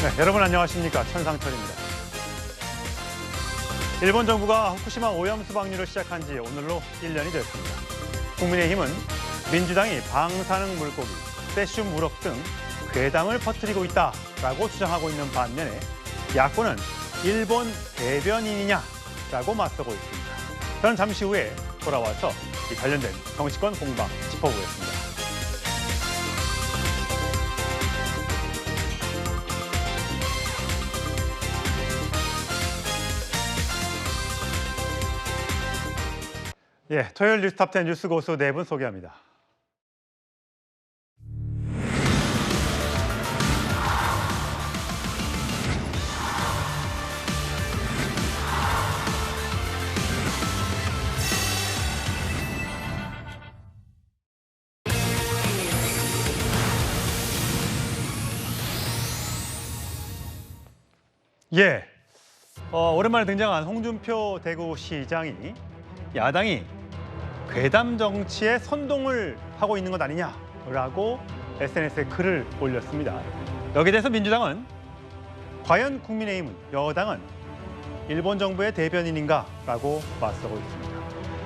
네, 여러분 안녕하십니까. 천상철입니다. 일본 정부가 후쿠시마 오염수 방류를 시작한 지 오늘로 1년이 됐습니다. 국민의힘은 민주당이 방사능 물고기, 세슘 우럭 등 괴담을 퍼뜨리고 있다라고 주장하고 있는 반면에 야권은 일본 대변인이냐라고 맞서고 있습니다. 저는 잠시 후에 돌아와서 이 관련된 정치권 공방 짚어보겠습니다. 예, 토요일 뉴스탑10 뉴스 고수 네 분 소개합니다. 예, 오랜만에 등장한 홍준표 대구시장이 야당이 괴담 정치에 선동을 하고 있는 것 아니냐라고 SNS에 글을 올렸습니다. 여기에 대해서 민주당은 과연 국민의힘은, 여당은 일본 정부의 대변인인가라고 맞서고 있습니다.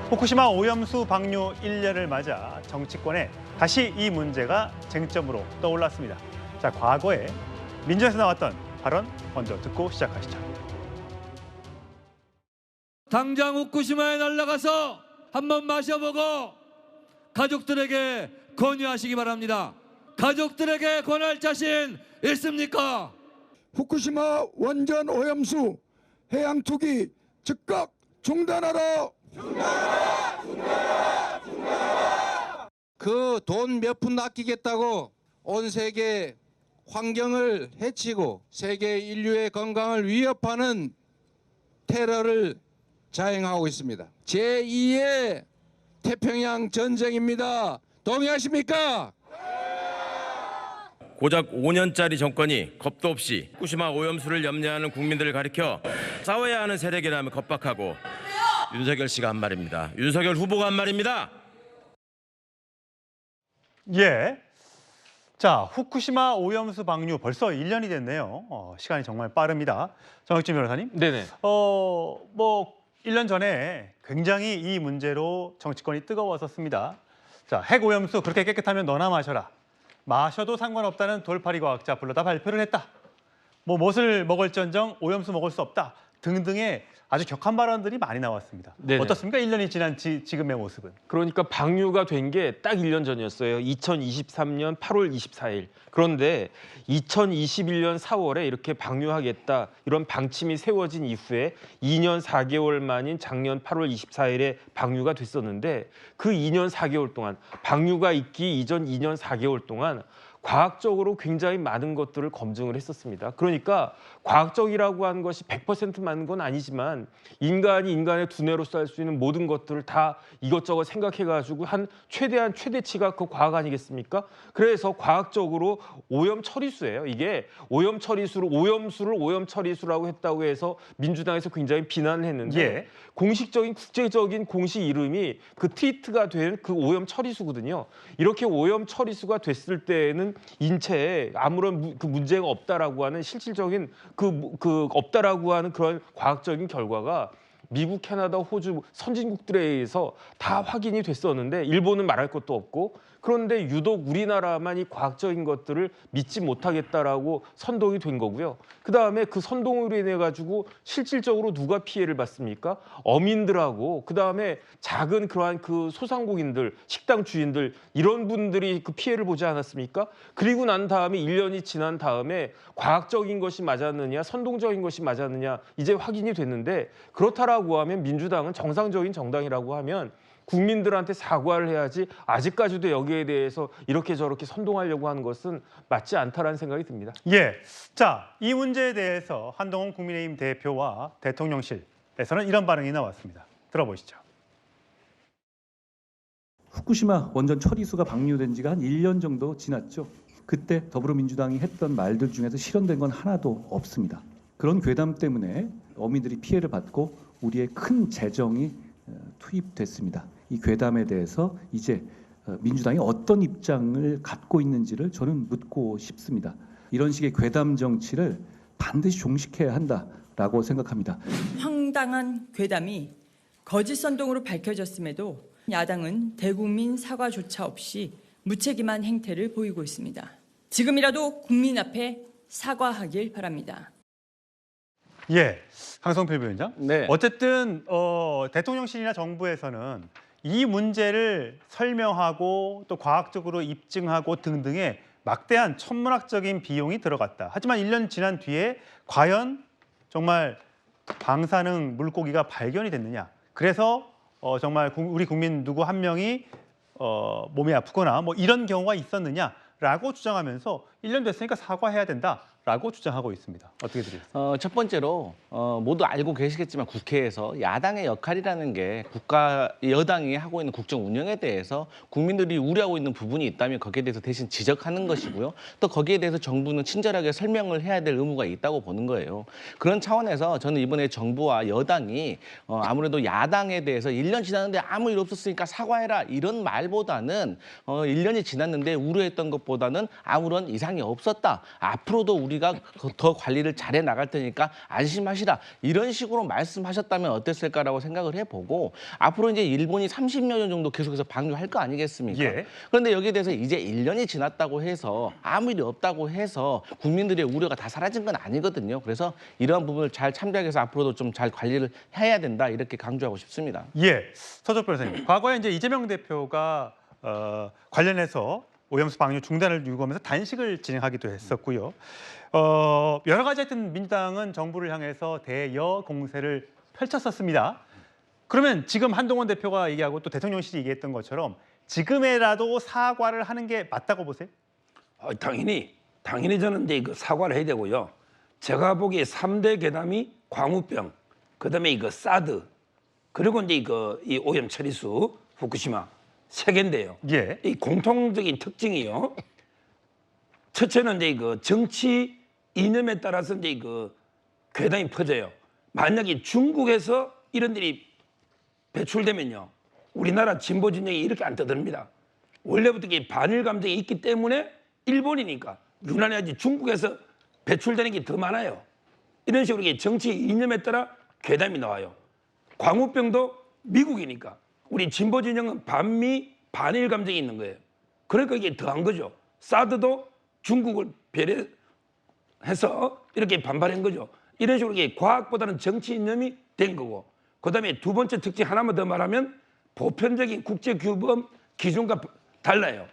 후쿠시마 오염수 방류 1년을 맞아 정치권에 다시 이 문제가 쟁점으로 떠올랐습니다. 자, 과거에 민주당에서 나왔던 발언 먼저 듣고 시작하시죠. 당장 후쿠시마에 날아가서 한번 마셔보고 가족들에게 권유하시기 바랍니다. 가족들에게 권할 자신 있습니까? 후쿠시마 원전 오염수 해양 투기 즉각 중단하라. 그 돈 몇 푼 아끼겠다고 온 세계 환경을 해치고 세계 인류의 건강을 위협하는 테러를 자행하고 있습니다. 제2의 태평양 전쟁입니다. 동의하십니까? 고작 5년짜리 정권이 겁도 없이 후쿠시마 오염수를 염려하는 국민들을 가리켜 싸워야 하는 세력이라면 겁박하고 윤석열 씨가 한 말입니다. 윤석열 후보가 한 말입니다. 예. 자, 후쿠시마 오염수 방류 벌써 1년이 됐네요. 시간이 정말 빠릅니다. 정혁진 변호사님. 네네. 1년 전에 굉장히 이 문제로 정치권이 뜨거웠었습니다. 자, 핵 오염수 그렇게 깨끗하면 너나 마셔라. 마셔도 상관없다는 돌팔이 과학자 불러다 발표를 했다. 못을 먹을지언정 오염수 먹을 수 없다. 등등의 아주 격한 발언들이 많이 나왔습니다. 네네. 어떻습니까? 1년이 지난 지금의 모습은. 그러니까 방류가 된 게 딱 1년 전이었어요. 2023년 8월 24일. 그런데 2021년 4월에 이렇게 방류하겠다 이런 방침이 세워진 이후에 2년 4개월 만인 작년 8월 24일에 방류가 됐었는데 그 2년 4개월 동안 방류가 있기 이전 2년 4개월 동안 과학적으로 굉장히 많은 것들을 검증을 했었습니다. 그러니까 과학적이라고 하는 것이 100% 맞는 건 아니지만 인간이 인간의 두뇌로서 할 수 있는 모든 것들을 다 이것저것 생각해가지고 한 최대한 최대치가 그 과학 아니겠습니까? 그래서 과학적으로 오염 처리수예요. 이게 오염 처리수를 오염 처리수라고 했다고 해서 민주당에서 굉장히 비난을 했는데 예. 공식적인 국제적인 공식 이름이 그 트위트가 된 그 오염 처리수거든요. 이렇게 오염 처리수가 됐을 때에는 인체에 아무런 그 문제가 없다라고 하는 실질적인 그 없다라고 하는 그런 과학적인 결과가 미국, 캐나다, 호주 선진국들에 의해서 다 확인이 됐었는데 일본은 말할 것도 없고 그런데 유독 우리나라만 이 과학적인 것들을 믿지 못하겠다라고 선동이 된 거고요. 그다음에 그 선동으로 인해 가지고 실질적으로 누가 피해를 받습니까? 어민들하고 그다음에 작은 그러한 그 소상공인들, 식당 주인들 이런 분들이 그 피해를 보지 않았습니까? 그리고 난 다음에 1년이 지난 다음에 과학적인 것이 맞았느냐, 선동적인 것이 맞았느냐 이제 확인이 됐는데 그렇다라고 하면 민주당은 정상적인 정당이라고 하면 국민들한테 사과를 해야지 아직까지도 여기에 대해서 이렇게 저렇게 선동하려고 하는 것은 맞지 않다라는 생각이 듭니다. 예. 자, 이 문제에 대해서 한동훈 국민의힘 대표와 대통령실에서는 이런 반응이 나왔습니다. 들어보시죠. 후쿠시마 원전 처리수가 방류된 지가 한 1년 정도 지났죠. 그때 더불어민주당이 했던 말들 중에서 실현된 건 하나도 없습니다. 그런 괴담 때문에 어민들이 피해를 받고 우리의 큰 재정이 투입됐습니다. 이 괴담에 대해서 이제 민주당이 어떤 입장을 갖고 있는지를 저는 묻고 싶습니다. 이런 식의 괴담 정치를 반드시 종식해야 한다라고 생각합니다. 황당한 괴담이 거짓 선동으로 밝혀졌음에도 야당은 대국민 사과조차 없이 무책임한 행태를 보이고 있습니다. 지금이라도 국민 앞에 사과하길 바랍니다. 예, 강성필 부위원장. 네. 어쨌든 대통령실이나 정부에서는 이 문제를 설명하고 또 과학적으로 입증하고 등등의 막대한 천문학적인 비용이 들어갔다. 하지만 1년 지난 뒤에 과연 정말 방사능 물고기가 발견이 됐느냐. 그래서 정말 우리 국민 누구 한 명이 몸이 아프거나 뭐 이런 경우가 있었느냐라고 주장하면서 1년 됐으니까 사과해야 된다라고 주장하고 있습니다. 어떻게 들으세요? 첫 번째로 모두 알고 계시겠지만 국회에서 야당의 역할이라는 게 여당이 하고 있는 국정 운영에 대해서 국민들이 우려하고 있는 부분이 있다면 거기에 대해서 대신 지적하는 것이고요. 또 거기에 대해서 정부는 친절하게 설명을 해야 될 의무가 있다고 보는 거예요. 그런 차원에서 저는 이번에 정부와 여당이 아무래도 야당에 대해서 1년 지났는데 아무 일 없었으니까 사과해라 이런 말보다는 1년이 지났는데 우려했던 것보다는 아무런 이상이 없었다. 앞으로도 우리가 더 관리를 잘해 나갈 테니까 안심하시라. 이런 식으로 말씀하셨다면 어땠을까라고 생각을 해보고 앞으로 이제 일본이 30여 년 정도 계속해서 방류할 거 아니겠습니까? 예. 그런데 여기에 대해서 이제 1년이 지났다고 해서 아무 일이 없다고 해서 국민들의 우려가 다 사라진 건 아니거든요. 그래서 이러한 부분을 잘 참작해서 앞으로도 좀 잘 관리를 해야 된다 이렇게 강조하고 싶습니다. 예, 서적 변호사님. 과거에 이제 이재명 대표가 관련해서 오염수 방류 중단을 요구하면서 단식을 진행하기도 했었고요. 여러 가지 하여튼 민주당은 정부를 향해서 대여 공세를 펼쳤었습니다. 그러면 지금 한동훈 대표가 얘기하고 또 대통령실이 얘기했던 것처럼 지금에라도 사과를 하는 게 맞다고 보세요? 당연히 저는 이제 그 사과를 해야 되고요. 제가 보기에 3대 괴담이 광우병, 그다음에 이거 사드, 그리고 이제 이 오염 처리수 후쿠시마 세 개인데요. 예. 이 공통적인 특징이요. 첫째는 이제 그 정치 이념에 따라서 이제 그 괴담이 퍼져요. 만약에 중국에서 이런 일이 배출되면요, 우리나라 진보 진영이 이렇게 안 떠듭니다. 원래부터 이게 반일 감정이 있기 때문에 일본이니까 유난히 중국에서 배출되는 게 더 많아요. 이런 식으로 이게 정치 이념에 따라 괴담이 나와요. 광우병도 미국이니까 우리 진보 진영은 반미 반일 감정이 있는 거예요. 그러니까 이게 더한 거죠. 사드도 중국을 배려해서 이렇게 반발한 거죠. 이런 식으로 이게 과학보다는 정치 이념이 된 거고, 그다음에 두 번째 특징 하나만 더 말하면 보편적인 국제 규범 기준과 달라요.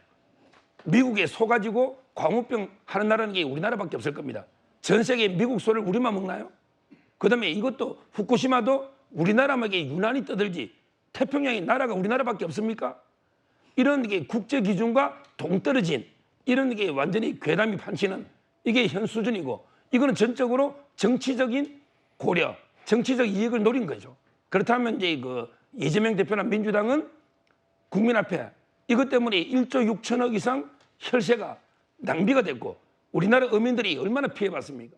미국에 소 가지고 광우병 하는 나라는 게 우리나라밖에 없을 겁니다. 전 세계 미국 소를 우리만 먹나요? 그다음에 이것도 후쿠시마도 우리나라만이 유난히 떠들지 태평양의 나라가 우리나라밖에 없습니까? 이런 게 국제 기준과 동떨어진 이런 게 완전히 괴담이 판치는 이게 현 수준이고, 이거는 전적으로 정치적인 고려, 정치적 이익을 노린 거죠. 그렇다면 이제 그 이재명 대표나 민주당은 국민 앞에 이것 때문에 1조 6천억 이상 혈세가 낭비가 됐고 우리나라 어민들이 얼마나 피해봤습니까?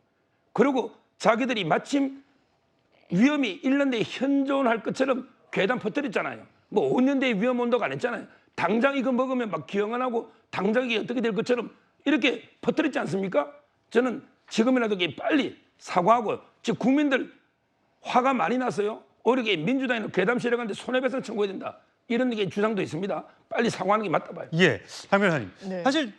그리고 자기들이 마침 위험이 1년 내에 현존할 것처럼 괴담 퍼뜨렸잖아요. 뭐 5년 내에 위험 온다고 안 했잖아요. 당장 이거 먹으면 막 기형 안 하고 당장 이게 어떻게 될 것처럼 이렇게 퍼뜨렸지 않습니까? 저는 지금이라도 빨리 사과하고, 즉 국민들 화가 많이 났어요. 오히려 민주당에는 괴담 세력한테 손해배상 청구해야 된다. 이런 게 주장도 있습니다. 빨리 사과하는 게 맞다 봐요. 예, 장 변호사님. 네. 사실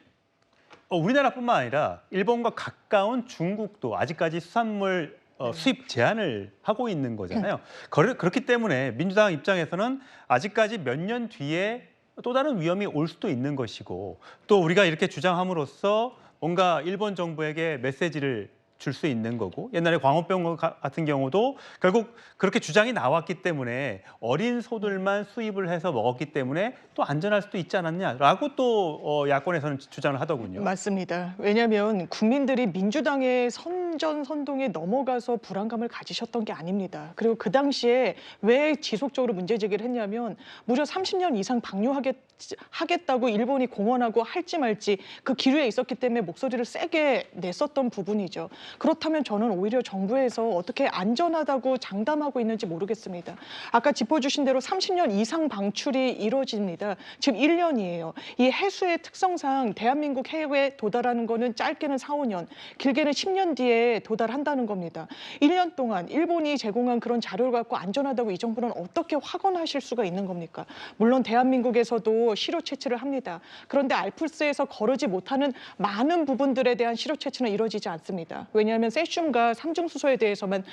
우리나라뿐만 아니라 일본과 가까운 중국도 아직까지 수산물 수입 제한을 하고 있는 거잖아요. 그렇기 때문에 민주당 입장에서는 아직까지 몇 년 뒤에 또 다른 위험이 올 수도 있는 것이고, 또 우리가 이렇게 주장함으로써 뭔가 일본 정부에게 메시지를 줄 수 있는 거고, 옛날에 광우병 같은 경우도 결국 그렇게 주장이 나왔기 때문에 어린 소들만 수입을 해서 먹었기 때문에 또 안전할 수도 있지 않았냐라고 또 야권에서는 주장을 하더군요. 맞습니다. 왜냐하면 국민들이 민주당의 선전선동에 넘어가서 불안감을 가지셨던 게 아닙니다. 그리고 그 당시에 왜 지속적으로 문제 제기를 했냐면 무려 30년 이상 방류하겠다고 일본이 공언하고 할지 말지 그 기류에 있었기 때문에 목소리를 세게 냈었던 부분이죠. 그렇다면 저는 오히려 정부에서 어떻게 안전하다고 장담하고 있는지 모르겠습니다. 아까 짚어주신 대로 30년 이상 방출이 이루어집니다. 지금 1년이에요. 이 해수의 특성상 대한민국 해외에 도달하는 거는 짧게는 4, 5년, 길게는 10년 뒤에 도달한다는 겁니다. 1년 동안 일본이 제공한 그런 자료를 갖고 안전하다고 이 정부는 어떻게 확언하실 수가 있는 겁니까? 물론 대한민국에서도 시료 채취를 합니다. 그런데 알프스에서 거르지 못하는 많은 부분들에 대한 시료 채취는 이루어지지 않습니다. 왜냐하면 세슘과 삼중수소에 대해서만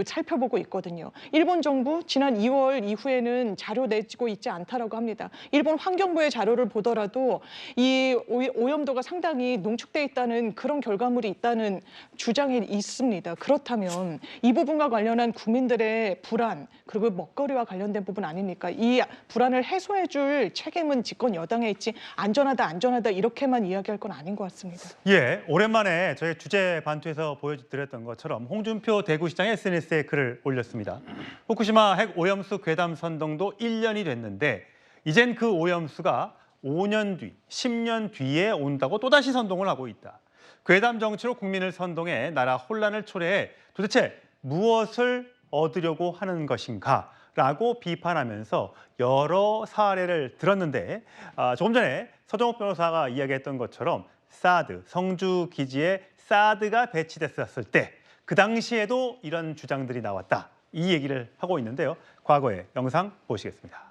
살펴보고 있거든요. 일본 정부 지난 2월 이후에는 자료 내지고 있지 않다라고 합니다. 일본 환경부의 자료를 보더라도 이 오염도가 상당히 농축돼 있다는 그런 결과물이 있다는 주장이 있습니다. 그렇다면 이 부분과 관련한 국민들의 불안 그리고 먹거리와 관련된 부분 아닙니까? 이 불안을 해소해줄 책임은 집권 여당에 있지 안전하다 이렇게만 이야기할 건 아닌 것 같습니다. 예, 오랜만에 저희 주제 반투에서 보여드렸던 것처럼 홍준표 대구시장이 SNS에 글을 올렸습니다. 후쿠시마 핵 오염수 괴담 선동도 1년이 됐는데 이젠 그 오염수가 5년 뒤, 10년 뒤에 온다고 또다시 선동을 하고 있다. 괴담 정치로 국민을 선동해 나라 혼란을 초래해 도대체 무엇을 얻으려고 하는 것인가? 라고 비판하면서 여러 사례를 들었는데 조금 전에 서정욱 변호사가 이야기했던 것처럼 사드, 성주 기지에 사드가 배치됐었을 때 그 당시에도 이런 주장들이 나왔다. 이 얘기를 하고 있는데요. 과거의 영상 보시겠습니다.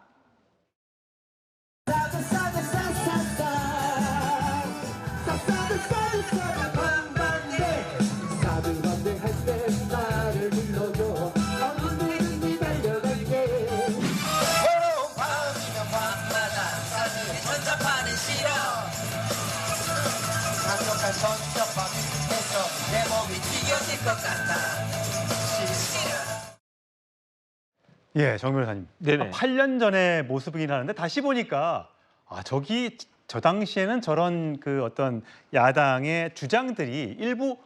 예, 정 변호사님. 네네. 8년 전의 모습이긴 하는데 다시 보니까 저 당시에는 저런 그 어떤 야당의 주장들이 일부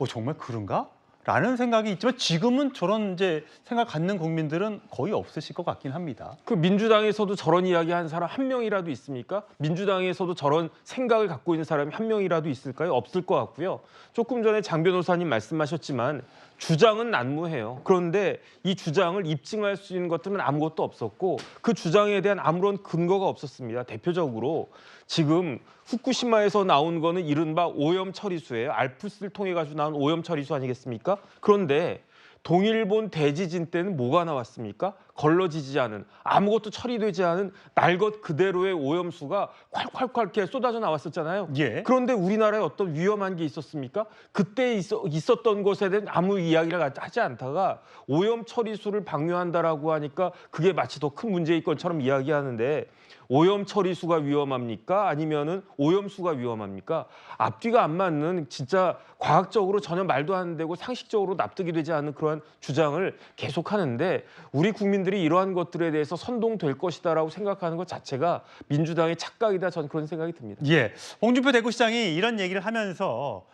정말 그런가? 라는 생각이 있지만 지금은 저런 이제 생각 갖는 국민들은 거의 없으실 것 같긴 합니다. 그 민주당에서도 저런 이야기 한 사람 한 명이라도 있습니까? 민주당에서도 저런 생각을 갖고 있는 사람이 한 명이라도 있을까요? 없을 것 같고요. 조금 전에 장 변호사님 말씀하셨지만 주장은 난무해요. 그런데 이 주장을 입증할 수 있는 것들은 아무것도 없었고 그 주장에 대한 아무런 근거가 없었습니다. 대표적으로 지금 후쿠시마에서 나온 거는 이른바 오염 처리수예요. 알프스를 통해 가지고 나온 오염 처리수 아니겠습니까? 그런데 동일본 대지진 때는 뭐가 나왔습니까? 걸러지지 않은 아무것도 처리되지 않은 날 것 그대로의 오염수가 콸콸콸 이렇게 쏟아져 나왔었잖아요. 예. 그런데 우리나라에 어떤 위험한 게 있었습니까? 그때 있었던 것에 대한 아무 이야기를 하지 않다가 오염 처리수를 방류한다라고 하니까 그게 마치 더 큰 문제일 것처럼 이야기하는데 오염 처리수가 위험합니까? 아니면은 오염수가 위험합니까? 앞뒤가 안 맞는 진짜 과학적으로 전혀 말도 안 되고 상식적으로 납득이 되지 않는 그러한 주장을 계속하는데 우리 국민들이 이러한 것들에 대해서 선동될 것이다라고 생각하는 것 자체가 민주당의 착각이다. 저는 그런 생각이 듭니다. 예, 홍준표 대구시장이 이런 얘기를 하면서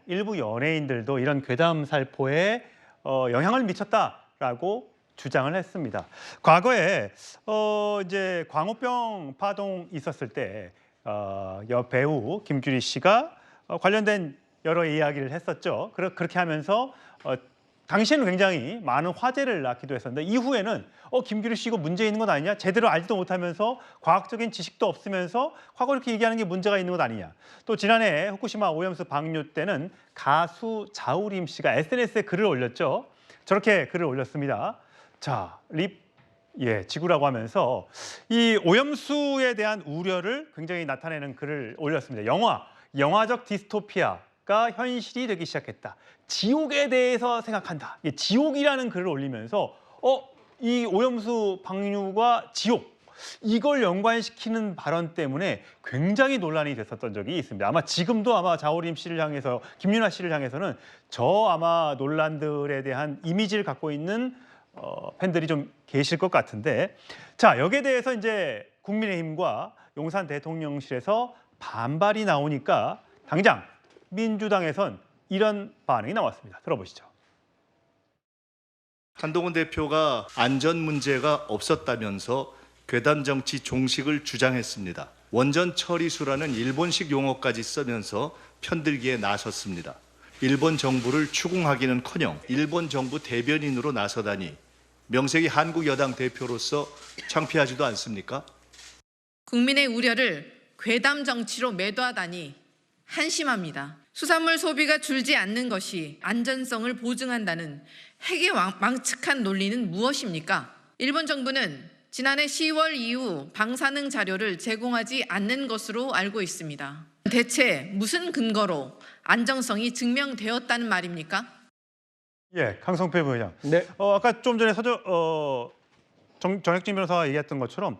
일부 연예인들도 이런 괴담 살포에 영향을 미쳤다라고 주장을 했습니다. 과거에 이제 광우병 파동 있었을 때 배우 김규리 씨가 관련된 여러 이야기를 했었죠. 그렇게 하면서 당시에는 굉장히 많은 화제를 낳기도 했었는데 이후에는 김규리 씨 이거 문제 있는 것 아니냐? 제대로 알지도 못하면서 과학적인 지식도 없으면서 과거 이렇게 얘기하는 게 문제가 있는 것 아니냐? 또 지난해 후쿠시마 오염수 방류 때는 가수 자우림 씨가 SNS에 글을 올렸죠. 저렇게 글을 올렸습니다. 자, 지구라고 하면서 이 오염수에 대한 우려를 굉장히 나타내는 글을 올렸습니다. 영화적 디스토피아가 현실이 되기 시작했다. 지옥에 대해서 생각한다. 지옥이라는 글을 올리면서 이 오염수 방류가 지옥 이걸 연관시키는 발언 때문에 굉장히 논란이 됐었던 적이 있습니다. 아마 지금도 자우림 씨를 향해서 김윤아 씨를 향해서는 아마 논란들에 대한 이미지를 갖고 있는 팬들이 좀 계실 것 같은데 자 여기에 대해서 이제 국민의힘과 용산 대통령실에서 반발이 나오니까 당장 민주당에선 이런 반응이 나왔습니다. 들어보시죠. 한동훈 대표가 안전 문제가 없었다면서 괴담 정치 종식을 주장했습니다. 원전 처리수라는 일본식 용어까지 쓰면서 편들기에 나섰습니다. 일본 정부를 추궁하기는커녕 일본 정부 대변인으로 나서다니 명색이 한국 여당 대표로서 창피하지도 않습니까? 국민의 우려를 괴담 정치로 매도하다니 한심합니다. 수산물 소비가 줄지 않는 것이 안전성을 보증한다는 핵의 망측한 논리는 무엇입니까? 일본 정부는 지난해 10월 이후 방사능 자료를 제공하지 않는 것으로 알고 있습니다. 대체 무슨 근거로 안정성이 증명되었다는 말입니까? 예, 강성패 부회장. 네. 아까 좀 전에 정혁진 변호사가 얘기했던 것처럼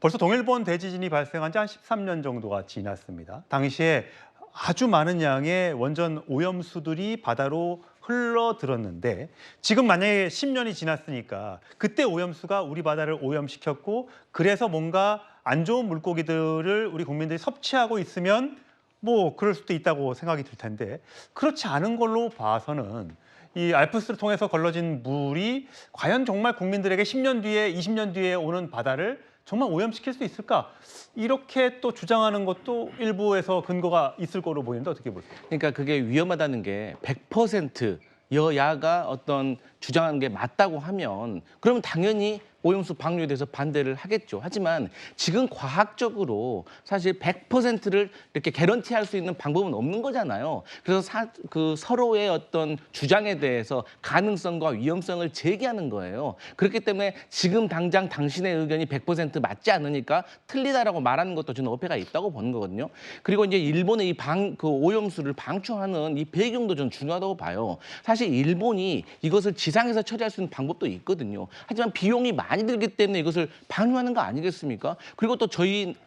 벌써 동일본 대지진이 발생한 지 한 13년 정도가 지났습니다. 당시에 아주 많은 양의 원전 오염수들이 바다로 흘러들었는데 지금 만약에 10년이 지났으니까 그때 오염수가 우리 바다를 오염시켰고 그래서 뭔가 안 좋은 물고기들을 우리 국민들이 섭취하고 있으면 뭐 그럴 수도 있다고 생각이 들 텐데 그렇지 않은 걸로 봐서는 이 알프스를 통해서 걸러진 물이 과연 정말 국민들에게 10년 뒤에 20년 뒤에 오는 바다를 정말 오염시킬 수 있을까? 이렇게 또 주장하는 것도 일부에서 근거가 있을 거로 보이는데 어떻게 보세요? 그러니까 그게 위험하다는 게 100% 여야가 어떤 주장하는 게 맞다고 하면 그러면 당연히 오염수 방류에 대해서 반대를 하겠죠. 하지만 지금 과학적으로 사실 100%를 이렇게 개런티할 수 있는 방법은 없는 거잖아요. 그래서 서로의 어떤 주장에 대해서 가능성과 위험성을 제기하는 거예요. 그렇기 때문에 지금 당장 당신의 의견이 100% 맞지 않으니까 틀리다라고 말하는 것도 저는 어폐가 있다고 보는 거거든요. 그리고 이제 일본의 그 오염수를 방출하는 이 배경도 좀 중요하다고 봐요. 사실 일본이 이것을 지상에서 처리할 수 있는 방법도 있거든요. 하지만 비용이 많이 들기 때문에 이것을 방류하는 거 아니겠습니까? 그리고 또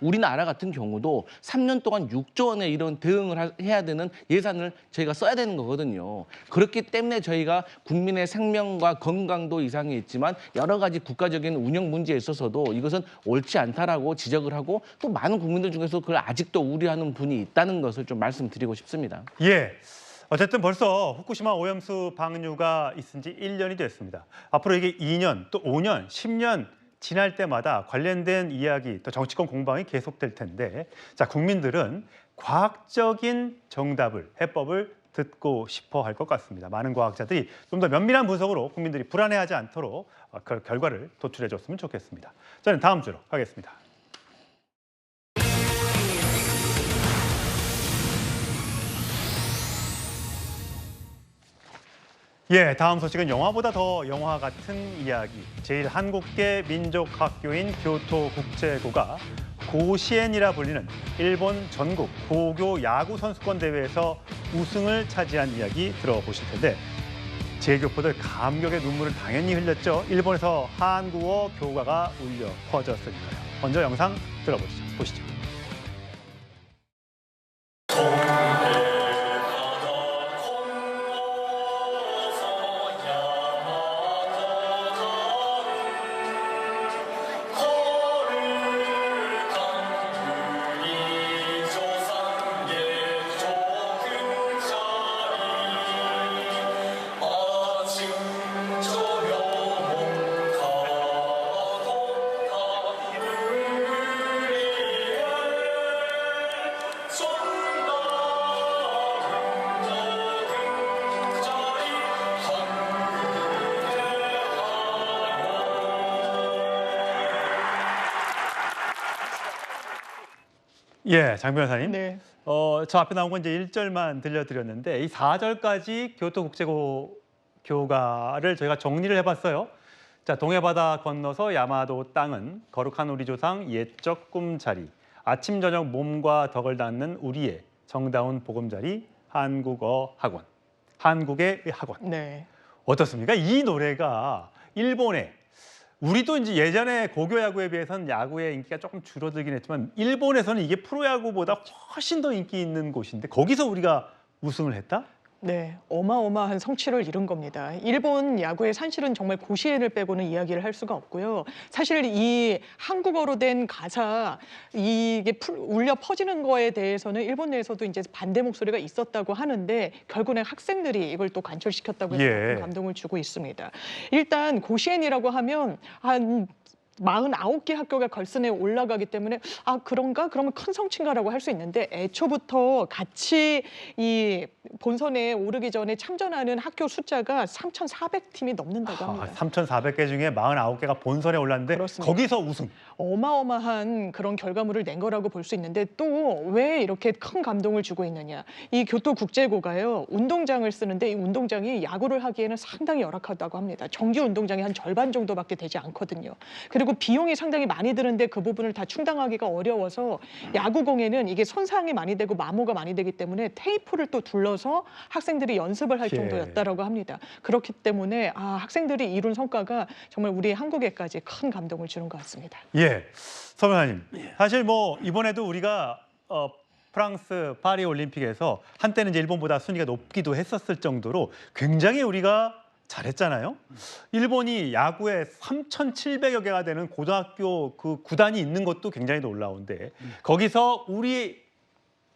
우리나라 같은 경우도 3년 동안 6조 원의 이런 대응을 해야 되는 예산을 저희가 써야 되는 거거든요. 그렇기 때문에 저희가 국민의 생명과 건강도 이상이 있지만 여러 가지 국가적인 운영 문제에 있어서도 이것은 옳지 않다라고 지적을 하고 또 많은 국민들 중에서 그걸 아직도 우려하는 분이 있다는 것을 좀 말씀드리고 싶습니다. 예. 어쨌든 벌써 후쿠시마 오염수 방류가 있은 지 1년이 됐습니다. 앞으로 이게 2년, 또 5년, 10년 지날 때마다 관련된 이야기, 또 정치권 공방이 계속될 텐데 자, 국민들은 과학적인 정답을, 해법을 듣고 싶어 할 것 같습니다. 많은 과학자들이 좀 더 면밀한 분석으로 국민들이 불안해하지 않도록 그 결과를 도출해 줬으면 좋겠습니다. 저는 다음 주로 가겠습니다. 예, 다음 소식은 영화보다 더 영화 같은 이야기. 제1한국계 민족학교인 교토국제고가 고시엔이라 불리는 일본 전국 고교 야구 선수권 대회에서 우승을 차지한 이야기 들어보실 텐데 재교포들 감격의 눈물을 당연히 흘렸죠. 일본에서 한국어 교가가 울려 퍼졌으니까요. 먼저 영상 보시죠. 예, 장 변호사님. 네. 저 앞에 나온 건 이제 1절만 들려드렸는데 이 4절까지 교토국제고 교가를 저희가 정리를 해봤어요. 자, 동해바다 건너서 야마도 땅은 거룩한 우리 조상 옛적 꿈자리, 아침 저녁 몸과 덕을 닿는 우리의 정다운 보금자리 한국어 학원, 한국의 학원. 네. 어떻습니까? 이 노래가 일본에 우리도 이제 예전에 고교 야구에 비해서는 야구의 인기가 조금 줄어들긴 했지만 일본에서는 이게 프로야구보다 훨씬 더 인기 있는 곳인데 거기서 우리가 우승을 했다? 네, 어마어마한 성취를 이룬 겁니다. 일본 야구의 산실은 정말 고시엔을 빼고는 이야기를 할 수가 없고요. 사실 이 한국어로 된 가사 이게 울려 퍼지는 거에 대해서는 일본 내에서도 이제 반대 목소리가 있었다고 하는데 결국엔 학생들이 이걸 또 관철시켰다고 해서 예. 감동을 주고 있습니다. 일단 고시엔이라고 하면 한 49개 학교가 결선에 올라가기 때문에 아 그런가? 그러면 큰 성취인가라고 할 수 있는데 애초부터 같이 이 본선에 오르기 전에 참전하는 학교 숫자가 3,400팀이 넘는다고 합니다. 3,400개 중에 49개가 본선에 올랐는데 그렇습니다. 거기서 우승. 어마어마한 그런 결과물을 낸 거라고 볼 수 있는데 또 왜 이렇게 큰 감동을 주고 있느냐. 이 교토국제고가요. 운동장을 쓰는데 이 운동장이 야구를 하기에는 상당히 열악하다고 합니다. 정규 운동장이 한 절반 정도밖에 되지 않거든요. 그리고 비용이 상당히 많이 드는데 그 부분을 다 충당하기가 어려워서 야구공에는 이게 손상이 많이 되고 마모가 많이 되기 때문에 테이프를 또 둘러서 학생들이 연습을 할 예. 정도였다라고 합니다. 그렇기 때문에 아, 학생들이 이룬 성과가 정말 우리 한국에까지 큰 감동을 주는 것 같습니다. 예, 서 변호사님. 사실 뭐 이번에도 우리가 프랑스 파리 올림픽에서 한때는 이제 일본보다 순위가 높기도 했었을 정도로 굉장히 우리가 잘했잖아요. 일본이 야구에 3,700여 개가 되는 고등학교 그 구단이 있는 것도 굉장히 놀라운데 거기서 우리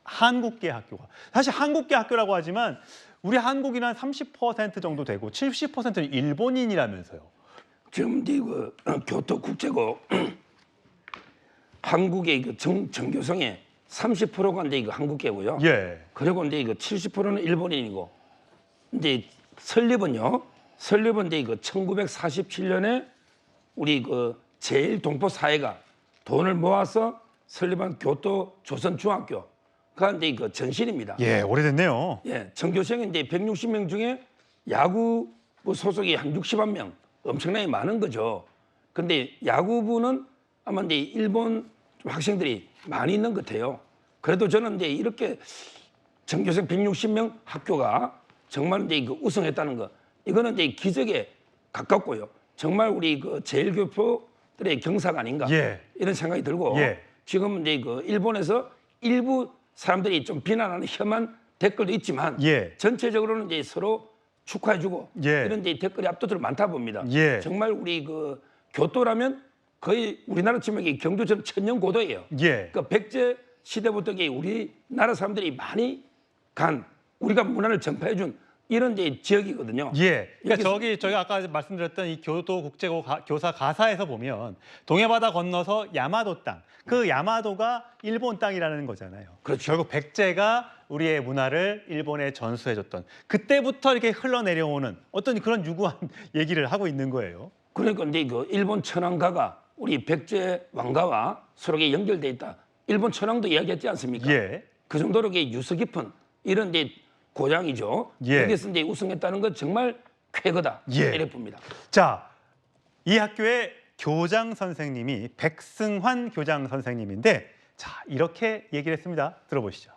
한국계 학교가 사실 한국계 학교라고 하지만 우리 한국인 한 30% 정도 되고 70%는 일본인이라면서요. 지금 그 교토국제고 한국의 그 전교생의 30%가 이제 이거 한국계고요. 예. 그리고 이제 이거 70%는 일본인이고, 이제 설립은 이제 이거 1947년에 우리 그 제일 동포 사회가 돈을 모아서 설립한 교토 조선중학교가 이제 이거 전신입니다. 예, 오래됐네요. 예, 전교생이 이제 160명 중에 야구부 소속이 한 60만 명, 엄청나게 많은 거죠. 근데 야구부는 아마 이제 일본 학생들이 많이 있는 것 같아요. 그래도 저는 이제 이렇게 전교생 160명 학교가 정말 이제 그 우승했다는 거, 이거는 이제 기적에 가깝고요. 정말 우리 그 제일교포들의 경사가 아닌가 예. 이런 생각이 들고 예. 지금 이제 그 일본에서 일부 사람들이 좀 비난하는 혐한 댓글도 있지만 예. 전체적으로는 이제 서로 축하해주고 예. 이런 이제 댓글이 압도적으로 많다 봅니다. 예. 정말 우리 그 교토라면 거의 우리나라 치면 경주처럼 천년고도예요. 예. 그러니까 백제 시대부터 우리나라 사람들이 많이 간 우리가 문화를 전파해준 이런 이제 지역이거든요. 예. 그러니까 여기서- 저희가 아까 말씀드렸던 이 교토국제고 교사 가사에서 보면 동해바다 건너서 야마도 땅, 그 야마도가 일본 땅이라는 거잖아요. 그렇죠. 결국 백제가 우리의 문화를 일본에 전수해줬던 그때부터 이렇게 흘러내려오는 어떤 그런 유구한 얘기를 하고 있는 거예요. 그러니까 이제 그 일본 천황가가 우리 백제 왕가와 서로 연결돼 있다. 일본 천황도 이야기했지 않습니까? 예. 그 정도로 유서 깊은 이런 이제 고장이죠. 예. 여기서 이제 우승했다는 건 정말 쾌거다. 예. 이래 봅니다. 자, 이 학교의 교장 선생님이 백승환 교장 선생님인데 자, 이렇게 얘기를 했습니다. 들어보시죠.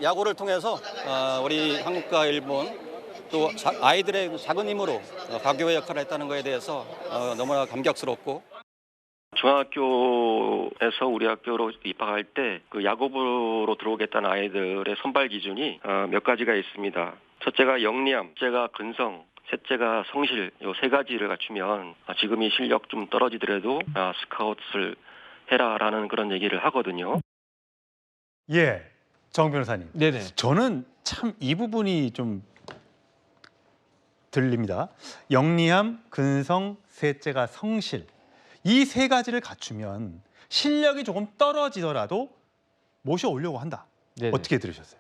야구를 통해서 우리 한국과 일본 또 아이들의 작은 힘으로 가교의 역할을 했다는 것에 대해서 너무나 감격스럽고 중학교에서 우리 학교로 입학할 때 그 야구부로 들어오겠다는 아이들의 선발 기준이 몇 가지가 있습니다. 첫째가 영리함, 둘째가 근성, 셋째가 성실, 요 세 가지를 갖추면 지금이 실력 좀 떨어지더라도 스카웃을 해라라는 그런 얘기를 하거든요. 예, 정 변호사님. 네네. 저는 참 이 부분이 좀 들립니다. 영리함, 근성, 셋째가 성실. 이 세 가지를 갖추면 실력이 조금 떨어지더라도 모셔오려고 한다. 네네. 어떻게 들으셨어요?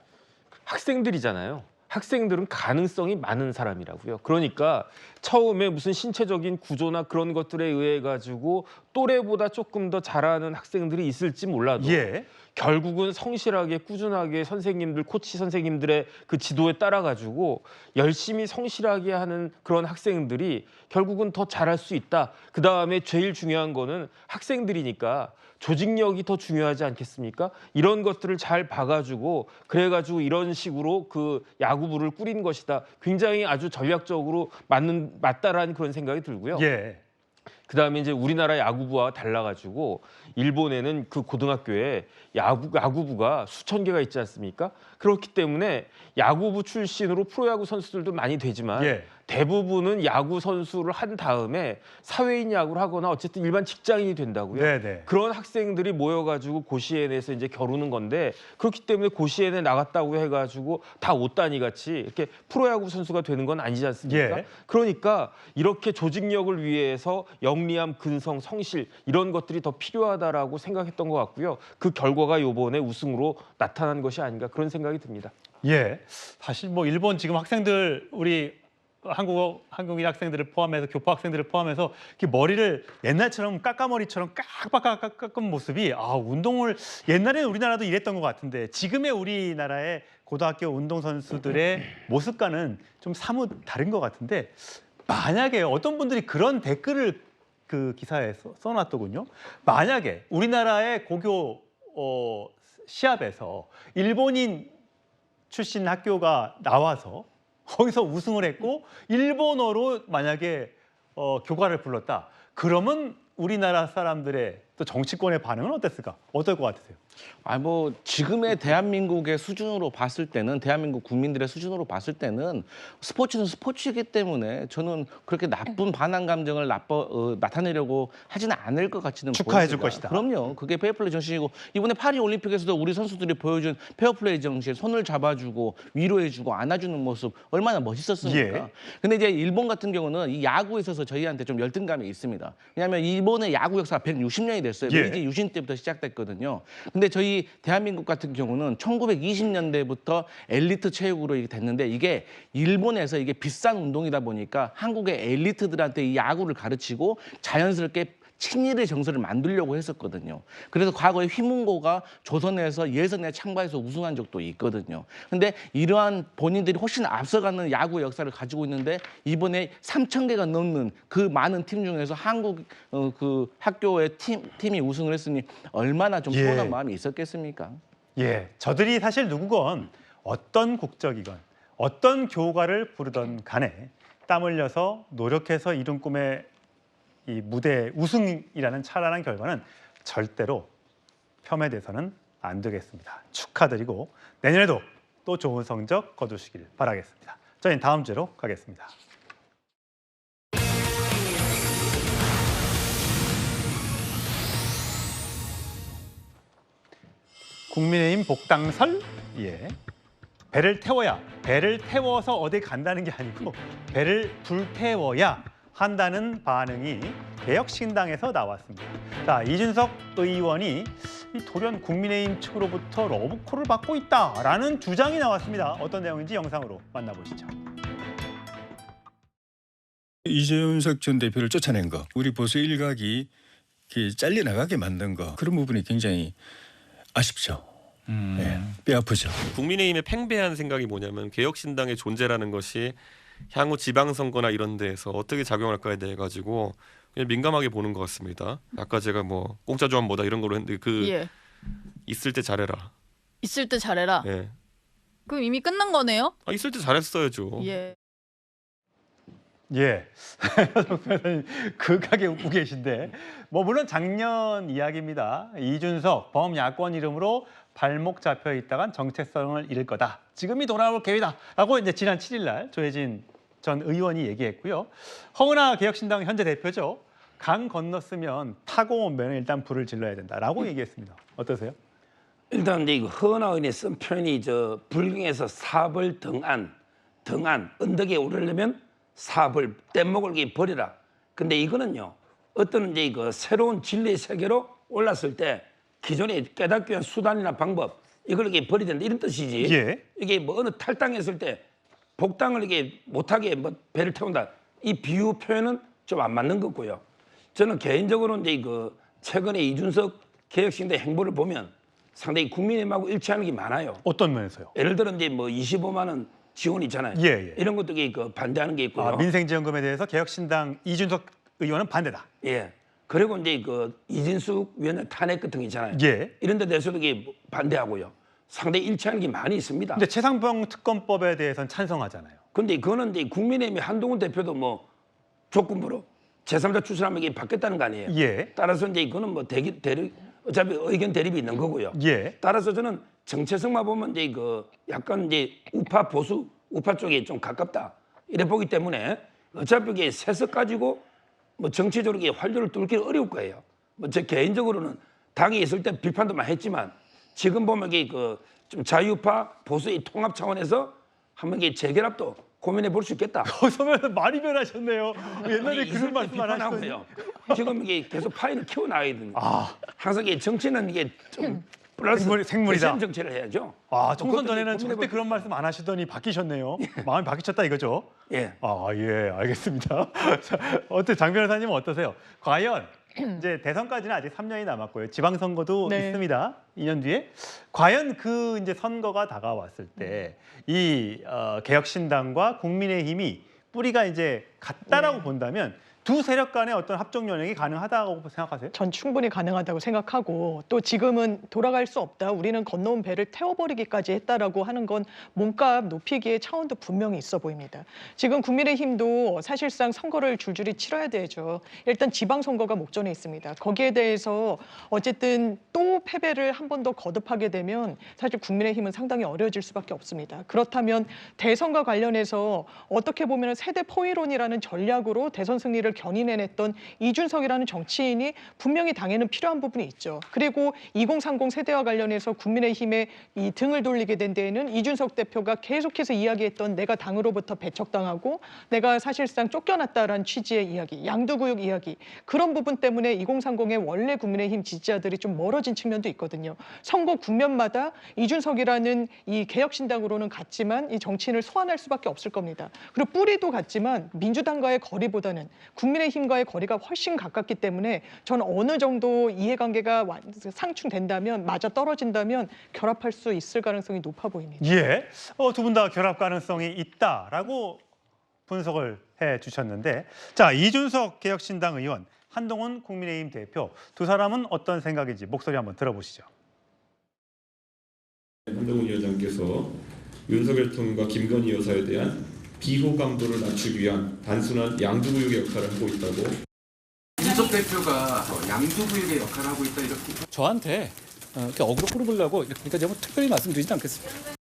학생들이잖아요. 학생들은 가능성이 많은 사람이라고요. 그러니까 처음에 무슨 신체적인 구조나 그런 것들에 의해 가지고 또래보다 조금 더 잘하는 학생들이 있을지 몰라도 예. 결국은 성실하게 꾸준하게 선생님들, 코치 선생님들의 그 지도에 따라 가지고 열심히 성실하게 하는 그런 학생들이 결국은 더 잘할 수 있다. 그다음에 제일 중요한 거는 학생들이니까 조직력이 더 중요하지 않겠습니까? 이런 것들을 잘 봐가지고 그래가지고 이런 식으로 그 야구부를 꾸린 것이다. 굉장히 아주 전략적으로 맞다라는 그런 생각이 들고요. 예. 그다음에 이제 우리나라 야구부와 달라가지고 일본에는 그 고등학교에 야구부가 수천 개가 있지 않습니까? 그렇기 때문에 야구부 출신으로 프로야구 선수들도 많이 되지만 예. 대부분은 야구 선수를 한 다음에 사회인 야구를 하거나 어쨌든 일반 직장인이 된다고요. 네네. 그런 학생들이 모여가지고 고시엔에서 이제 겨루는 건데 그렇기 때문에 고시엔에 나갔다고 해가지고 다 옷단이 같이 이렇게 프로야구 선수가 되는 건 아니지 않습니까? 예. 그러니까 이렇게 조직력을 위해서 영리함, 근성, 성실 이런 것들이 더 필요하다라고 생각했던 것 같고요. 그 결과가 이번에 우승으로 나타난 것이 아닌가 그런 생각이 듭니다. 예, 사실 뭐 일본 지금 학생들 우리 한국인 학생들을 포함해서 교포 학생들을 포함해서 이렇게 머리를 옛날처럼 까까머리처럼 깍깍 깎은 모습이 운동을 옛날에는 우리나라도 이랬던 것 같은데 지금의 우리나라의 고등학교 운동 선수들의 모습과는 좀 사뭇 다른 것 같은데 만약에 어떤 분들이 그런 댓글을 그 기사에 써놨더군요. 만약에 우리나라의 고교 시합에서 일본인 출신 학교가 나와서 거기서 우승을 했고 일본어로 만약에 교과를 불렀다. 그러면 우리나라 사람들의 또 정치권의 반응은 어땠을까? 어떨 것 같으세요? 뭐 지금의 대한민국의 수준으로 봤을 때는 대한민국 국민들의 수준으로 봤을 때는 스포츠는 스포츠이기 때문에 저는 그렇게 나쁜 반항 감정을 나타내려고 하지는 않을 것 같지는 축하해 줄 보입니다. 것이다. 그럼요. 그게 페어플레이 정신이고 이번에 파리 올림픽에서도 우리 선수들이 보여준 페어플레이 정신, 손을 잡아주고 위로해주고 안아주는 모습 얼마나 멋있었습니까? 예. 근데 이제 일본 같은 경우는 이 야구에 있어서 저희한테 좀 열등감이 있습니다. 왜냐하면 일본의 야구 역사가 160년이 됐어요. 예. 메이지 유신 때부터 시작됐거든요. 근데 저희 대한민국 같은 경우는 1920년대부터 엘리트 체육으로 이게 됐는데 이게 일본에서 이게 비싼 운동이다 보니까 한국의 엘리트들한테 이 야구를 가르치고 자연스럽게 친일의 정서를 만들려고 했었거든요. 그래서 과거에 휘문고가 조선에서 예선에 참가해서 우승한 적도 있거든요. 근데 이러한 본인들이 훨씬 앞서가는 야구 역사를 가지고 있는데 이번에 3,000개가 넘는 그 많은 팀 중에서 한국 그 학교의 팀이 우승을 했으니 얼마나 좀 서운한 마음이 있었겠습니까? 예, 저들이 사실 누구건 어떤 국적이건 어떤 교과를 부르던 간에 땀 흘려서 노력해서 이룬 꿈에 이 무대 우승이라는 찬란한 결과는 절대로 폄훼돼서는 안 되겠습니다. 축하드리고 내년에도 또 좋은 성적 거두시길 바라겠습니다. 저희는 다음 주로 가겠습니다. 국민의힘 복당설? 예. 배를 태워서 어디 간다는 게 아니고 배를 불태워야 한다는 반응이 개혁신당에서 나왔습니다. 자, 이준석 의원이 돌연 국민의힘 측으로부터 러브콜을 받고 있다라는 주장이 나왔습니다. 어떤 내용인지 영상으로 만나보시죠. 이준석 전 대표를 쫓아낸 거, 우리 보수 일각이 잘려나가게 만든 거, 그런 부분이 굉장히 아쉽죠. 네, 뼈 아프죠. 국민의힘의 팽배한 생각이 뭐냐면 개혁신당의 존재라는 것이 향후 지방선거나 이런 데에서 어떻게 작용할까에 대해 가지고 그냥 민감하게 보는 것 같습니다. 아까 제가 뭐 공짜 조합 뭐다 이런 걸로 했는데 있을 때 잘해라. 있을 때 잘해라. 예. 그럼 이미 끝난 거네요? 있을 때 잘했어야죠. 예. 예, 극하게 웃고 계신데 뭐 물론 작년 이야기입니다. 이준석 범야권 이름으로 발목 잡혀 있다간 정체성을 잃을 거다. 지금이 돌아올 기회다라고 이제 지난 7일 날 조혜진 전 의원이 얘기했고요. 허은하 개혁신당 현재 대표죠. 강 건넜으면 타고 오면 일단 불을 질러야 된다라고 얘기했습니다. 어떠세요? 일단 이제 허은하 의원이 쓴 표현이 불경에서 사벌 등안 언덕에 오르려면 사벌 뗏목을 버리라. 근데 이거는요 어떤 이제 새로운 진리의 세계로 올랐을 때 기존에 깨닫기 위한 수단이나 방법 이걸 버려야 된다 이런 뜻이지. 예. 이게 뭐 어느 탈당했을 때 복당을 못하게 배를 태운다 이 비유 표현은 좀 안 맞는 것 같고요. 저는 개인적으로 이제 최근에 이준석 개혁신당 행보를 보면 상당히 국민의힘하고 일치하는 게 많아요. 어떤 면에서요? 예를 들어 이제 25만 원 지원 있잖아요. 예. 이런 것도 반대하는 게 있고요. 민생지원금에 대해서 개혁신당 이준석 의원은 반대다. 예. 그리고 이제 이진숙 위원장 탄핵 같은 게 있잖아요. 예. 이런 데 대해서도 반대하고요. 상당히 일치하는 게 많이 있습니다. 근데 최상병 특검법에 대해서는 찬성하잖아요. 근데 그거는 이제 국민의힘의 한동훈 대표도 조건부로 제3자 추천하면 받겠다는 거 아니에요. 예. 따라서 이제 이거는 어차피 의견 대립이 있는 거고요. 예. 따라서 저는 정체성만 보면 이제 약간 이제 우파 보수 우파 쪽에 좀 가깝다. 이래 보기 때문에 어차피 이게 세석 가지고 뭐 정치적으로 이게 활로를 뚫기는 어려울 거예요. 뭐 제 개인적으로는 당이 있을 때 비판도 많이 했지만 지금 보면 이게 그 좀 자유파 보수의 통합 차원에서 한번 이게 재결합도 고민해 볼 수 있겠다. 서면 많이 변하셨네요. 옛날에 그런 말씀 안 하셨거든요. 하고요. 지금 이게 계속 파일을 키워나가야 됩니다. 항상 이게 정치는 이게 좀 플러스 생물이다. 대신 정치를 해야죠. 총선 전에는 절대 그런 말씀 안 하시더니 바뀌셨네요. 마음이 바뀌셨다 이거죠? 예. 예, 알겠습니다. 자, 장 변호사님은 어떠세요? 과연 이제 대선까지는 아직 3년이 남았고요. 지방선거도 있습니다. 2년 뒤에. 과연 그 이제 선거가 다가왔을 때 이 개혁신당과 국민의힘이 뿌리가 이제 같다라고 본다면 두 세력 간의 어떤 합종 연행이 가능하다고 생각하세요? 전 충분히 가능하다고 생각하고 또 지금은 돌아갈 수 없다. 우리는 건너온 배를 태워버리기까지 했다라고 하는 건 몸값 높이기의 차원도 분명히 있어 보입니다. 지금 국민의힘도 사실상 선거를 줄줄이 치러야 되죠. 일단 지방선거가 목전에 있습니다. 거기에 대해서 어쨌든 또 패배를 한 번 더 거듭하게 되면 사실 국민의힘은 상당히 어려워질 수밖에 없습니다. 그렇다면 대선과 관련해서 어떻게 보면 세대 포위론이라는 전략으로 대선 승리를 견인해냈던 이준석이라는 정치인이 분명히 당에는 필요한 부분이 있죠. 그리고 2030 세대와 관련해서 국민의힘에 이 등을 돌리게 된 데에는 이준석 대표가 계속해서 이야기했던 내가 당으로부터 배척당하고 내가 사실상 쫓겨났다라는 취지의 이야기, 양두구육 이야기, 그런 부분 때문에 2030의 원래 국민의힘 지지자들이 좀 멀어진 측면도 있거든요. 선거 국면마다 이준석이라는 이 개혁신당으로는 같지만 이 정치인을 소환할 수밖에 없을 겁니다. 그리고 뿌리도 같지만 민주당과의 거리보다는 국민의힘과의 거리가 훨씬 가깝기 때문에 저는 어느 정도 이해관계가 상충된다면, 맞아 떨어진다면 결합할 수 있을 가능성이 높아 보입니다. 예, 두 분 다 결합 가능성이 있다라고 분석을 해주셨는데, 자, 이준석 개혁신당 의원, 한동훈 국민의힘 대표 두 사람은 어떤 생각인지 목소리 한번 들어보시죠. 한동훈 위원장께서 윤석열 총과 김건희 여사에 대한 비호감도를 낮추기 위한 단순한 양두구육의 역할을 하고 있다고. 이준석 대표가 양두구육의 역할을 하고 있다 이렇게. 저한테 이렇게 어그로 끌어보려고 그러니까 제가 특별히 말씀드리지 않겠습니다.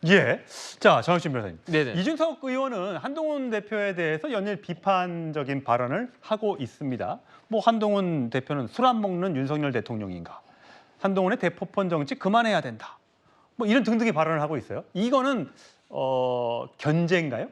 예, 자, 정혁신 변호사님. 네네. 이준석 의원은 한동훈 대표에 대해서 연일 비판적인 발언을 하고 있습니다. 뭐 한동훈 대표는 술 안 먹는 윤석열 대통령인가? 한동훈의 대포폰 정치 그만해야 된다. 뭐 이런 등등의 발언을 하고 있어요. 이거는 견제인가요?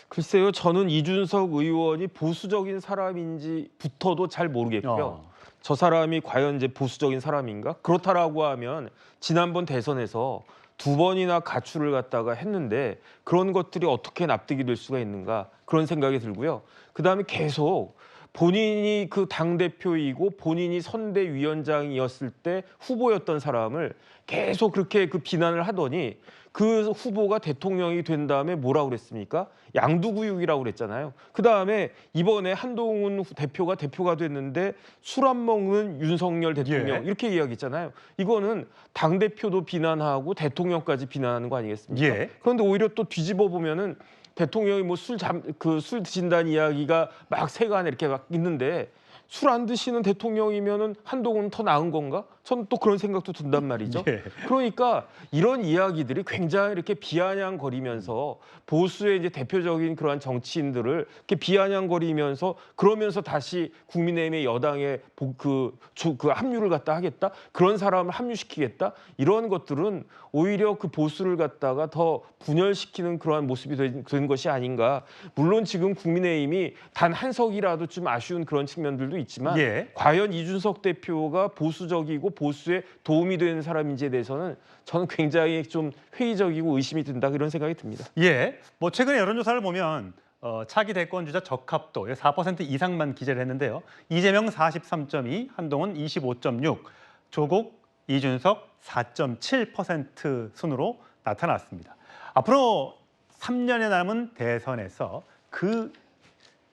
글쎄요, 저는 이준석 의원이 보수적인 사람인지부터도 잘 모르겠고요. 저 사람이 과연 이제 보수적인 사람인가? 그렇다라고 하면 지난번 대선에서 2번이나 가출을 갖다가 했는데 그런 것들이 어떻게 납득이 될 수가 있는가? 그런 생각이 들고요. 그다음에 계속 본인이 그 당대표이고 본인이 선대위원장이었을 때 후보였던 사람을 계속 그렇게 그 비난을 하더니 그 후보가 대통령이 된 다음에 뭐라고 그랬습니까? 양두구육이라고 그랬잖아요. 그다음에 이번에 한동훈 대표가 됐는데 술 안 먹는 윤석열 대통령 이렇게 이야기했잖아요. 이거는 당대표도 비난하고 대통령까지 비난하는 거 아니겠습니까? 그런데 오히려 또 뒤집어 보면은 대통령이 뭐 술 드신다는 이야기가 막 세간에 이렇게 막 있는데 술 안 드시는 대통령이면은 한동훈은 더 나은 건가? 저는 또 그런 생각도 든단 말이죠. 그러니까 이런 이야기들이 굉장히 이렇게 비아냥거리면서 보수의 이제 대표적인 그러한 정치인들을 이렇게 비아냥거리면서 그러면서 다시 국민의힘의 여당에 그 합류를 갖다 하겠다? 그런 사람을 합류시키겠다? 이런 것들은 오히려 그 보수를 갖다가 더 분열시키는 그러한 모습이 된 것이 아닌가. 물론 지금 국민의힘이 단 한 석이라도 좀 아쉬운 그런 측면들도 있지만 과연 이준석 대표가 보수적이고 보수에 도움이 되는 사람인지에 대해서는 저는 굉장히 좀 회의적이고 의심이 든다 이런 생각이 듭니다. 예, 뭐 최근에 여론조사를 보면 차기 대권주자 적합도 4% 이상만 기재를 했는데요. 이재명 43.2, 한동훈 25.6, 조국, 이준석 4.7% 순으로 나타났습니다. 앞으로 3년에 남은 대선에서 그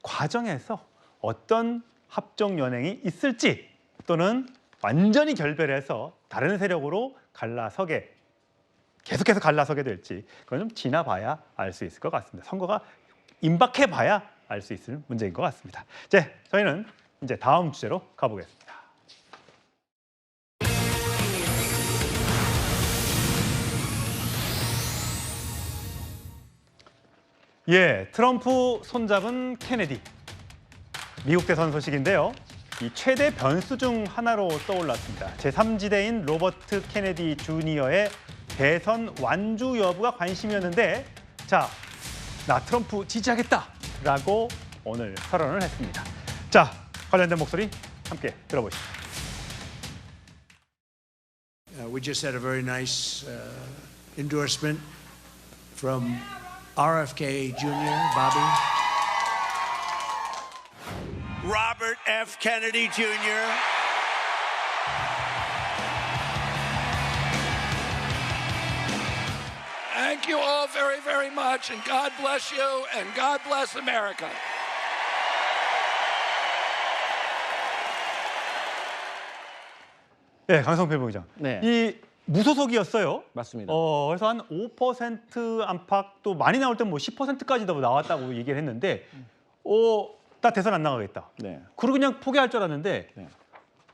과정에서 어떤 합종 연행이 있을지 또는 완전히 결별해서 다른 세력으로 계속해서 갈라서게 될지 그건 좀 지나봐야 알 수 있을 것 같습니다. 선거가 임박해봐야 알 수 있을 문제인 것 같습니다. 이제 저희는 이제 다음 주제로 가보겠습니다. 예, 트럼프 손잡은 케네디. 미국 대선 소식인데요. 이 최대 변수 중 하나로 떠올랐습니다. 제3지대인 로버트 케네디 주니어의 대선 완주 여부가 관심이었는데, 자, 나 트럼프 지지하겠다라고 오늘 선언을 했습니다. 자, 관련된 목소리 함께 들어보시죠. We just had a very nice endorsement from RFK Jr., Bobby. Robert F. Kennedy Jr. Thank you all very, very much, and God bless you, and God bless America. 네, 강성필 부기장. 네. 이 무소속이었어요. 맞습니다. 그래서 한 5% 안팎도 많이 나올 땐 뭐 10%까지도 나왔다고 얘기를 했는데, 나 대선 안 나가겠다. 네. 그리고 그냥 포기할 줄 알았는데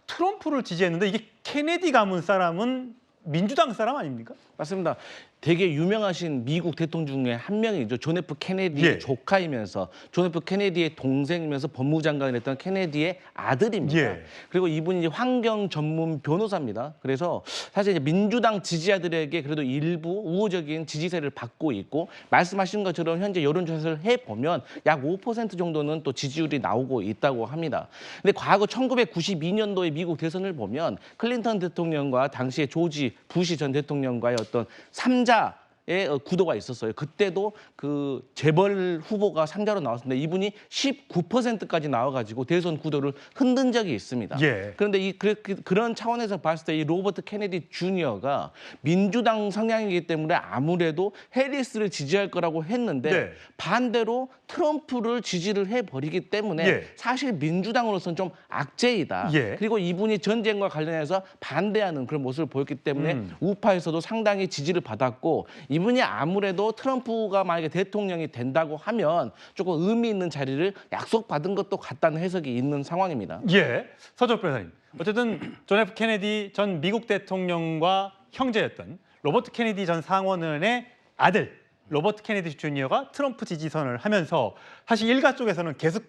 트럼프를 지지했는데 이게 케네디 가문 사람은 민주당 사람 아닙니까? 맞습니다. 되게 유명하신 미국 대통령 중에 한 명이죠. 존 F 케네디의 예. 조카이면서 존 F 케네디의 동생이면서 법무장관을 했던 케네디의 아들입니다. 예. 그리고 이분이 환경 전문 변호사입니다. 그래서 사실 이제 민주당 지지자들에게 그래도 일부 우호적인 지지세를 받고 있고, 말씀하신 것처럼 현재 여론조사를 해보면 약 5% 정도는 또 지지율이 나오고 있다고 합니다. 근데 과거 1992년도의 미국 대선을 보면 클린턴 대통령과 당시에 조지 부시 전 대통령과의 어떤 삼자의 구도가 있었어요. 그때도 그 재벌 후보가 3자로 나왔는데 이분이 19%까지 나와가지고 대선 구도를 흔든 적이 있습니다. 예. 그런데 그런 차원에서 봤을 때 이 로버트 케네디 주니어가 민주당 성향이기 때문에 아무래도 해리스를 지지할 거라고 했는데 네. 반대로 트럼프를 지지를 해버리기 때문에 예. 사실 민주당으로서는 좀 악재이다. 예. 그리고 이분이 전쟁과 관련해서 반대하는 그런 모습을 보였기 때문에 우파에서도 상당히 지지를 받았고, 이분이 아무래도 트럼프가 만약에 대통령이 된다고 하면 조금 의미 있는 자리를 약속받은 것도 같다는 해석이 있는 상황입니다. 예, 서적 변호사님. 어쨌든 존 F 케네디 전 미국 대통령과 형제였던 로버트 케네디 전 상원의원의 아들 로버트 케네디 주니어가 트럼프 지지선을 하면서 사실 일가 쪽에서는 계속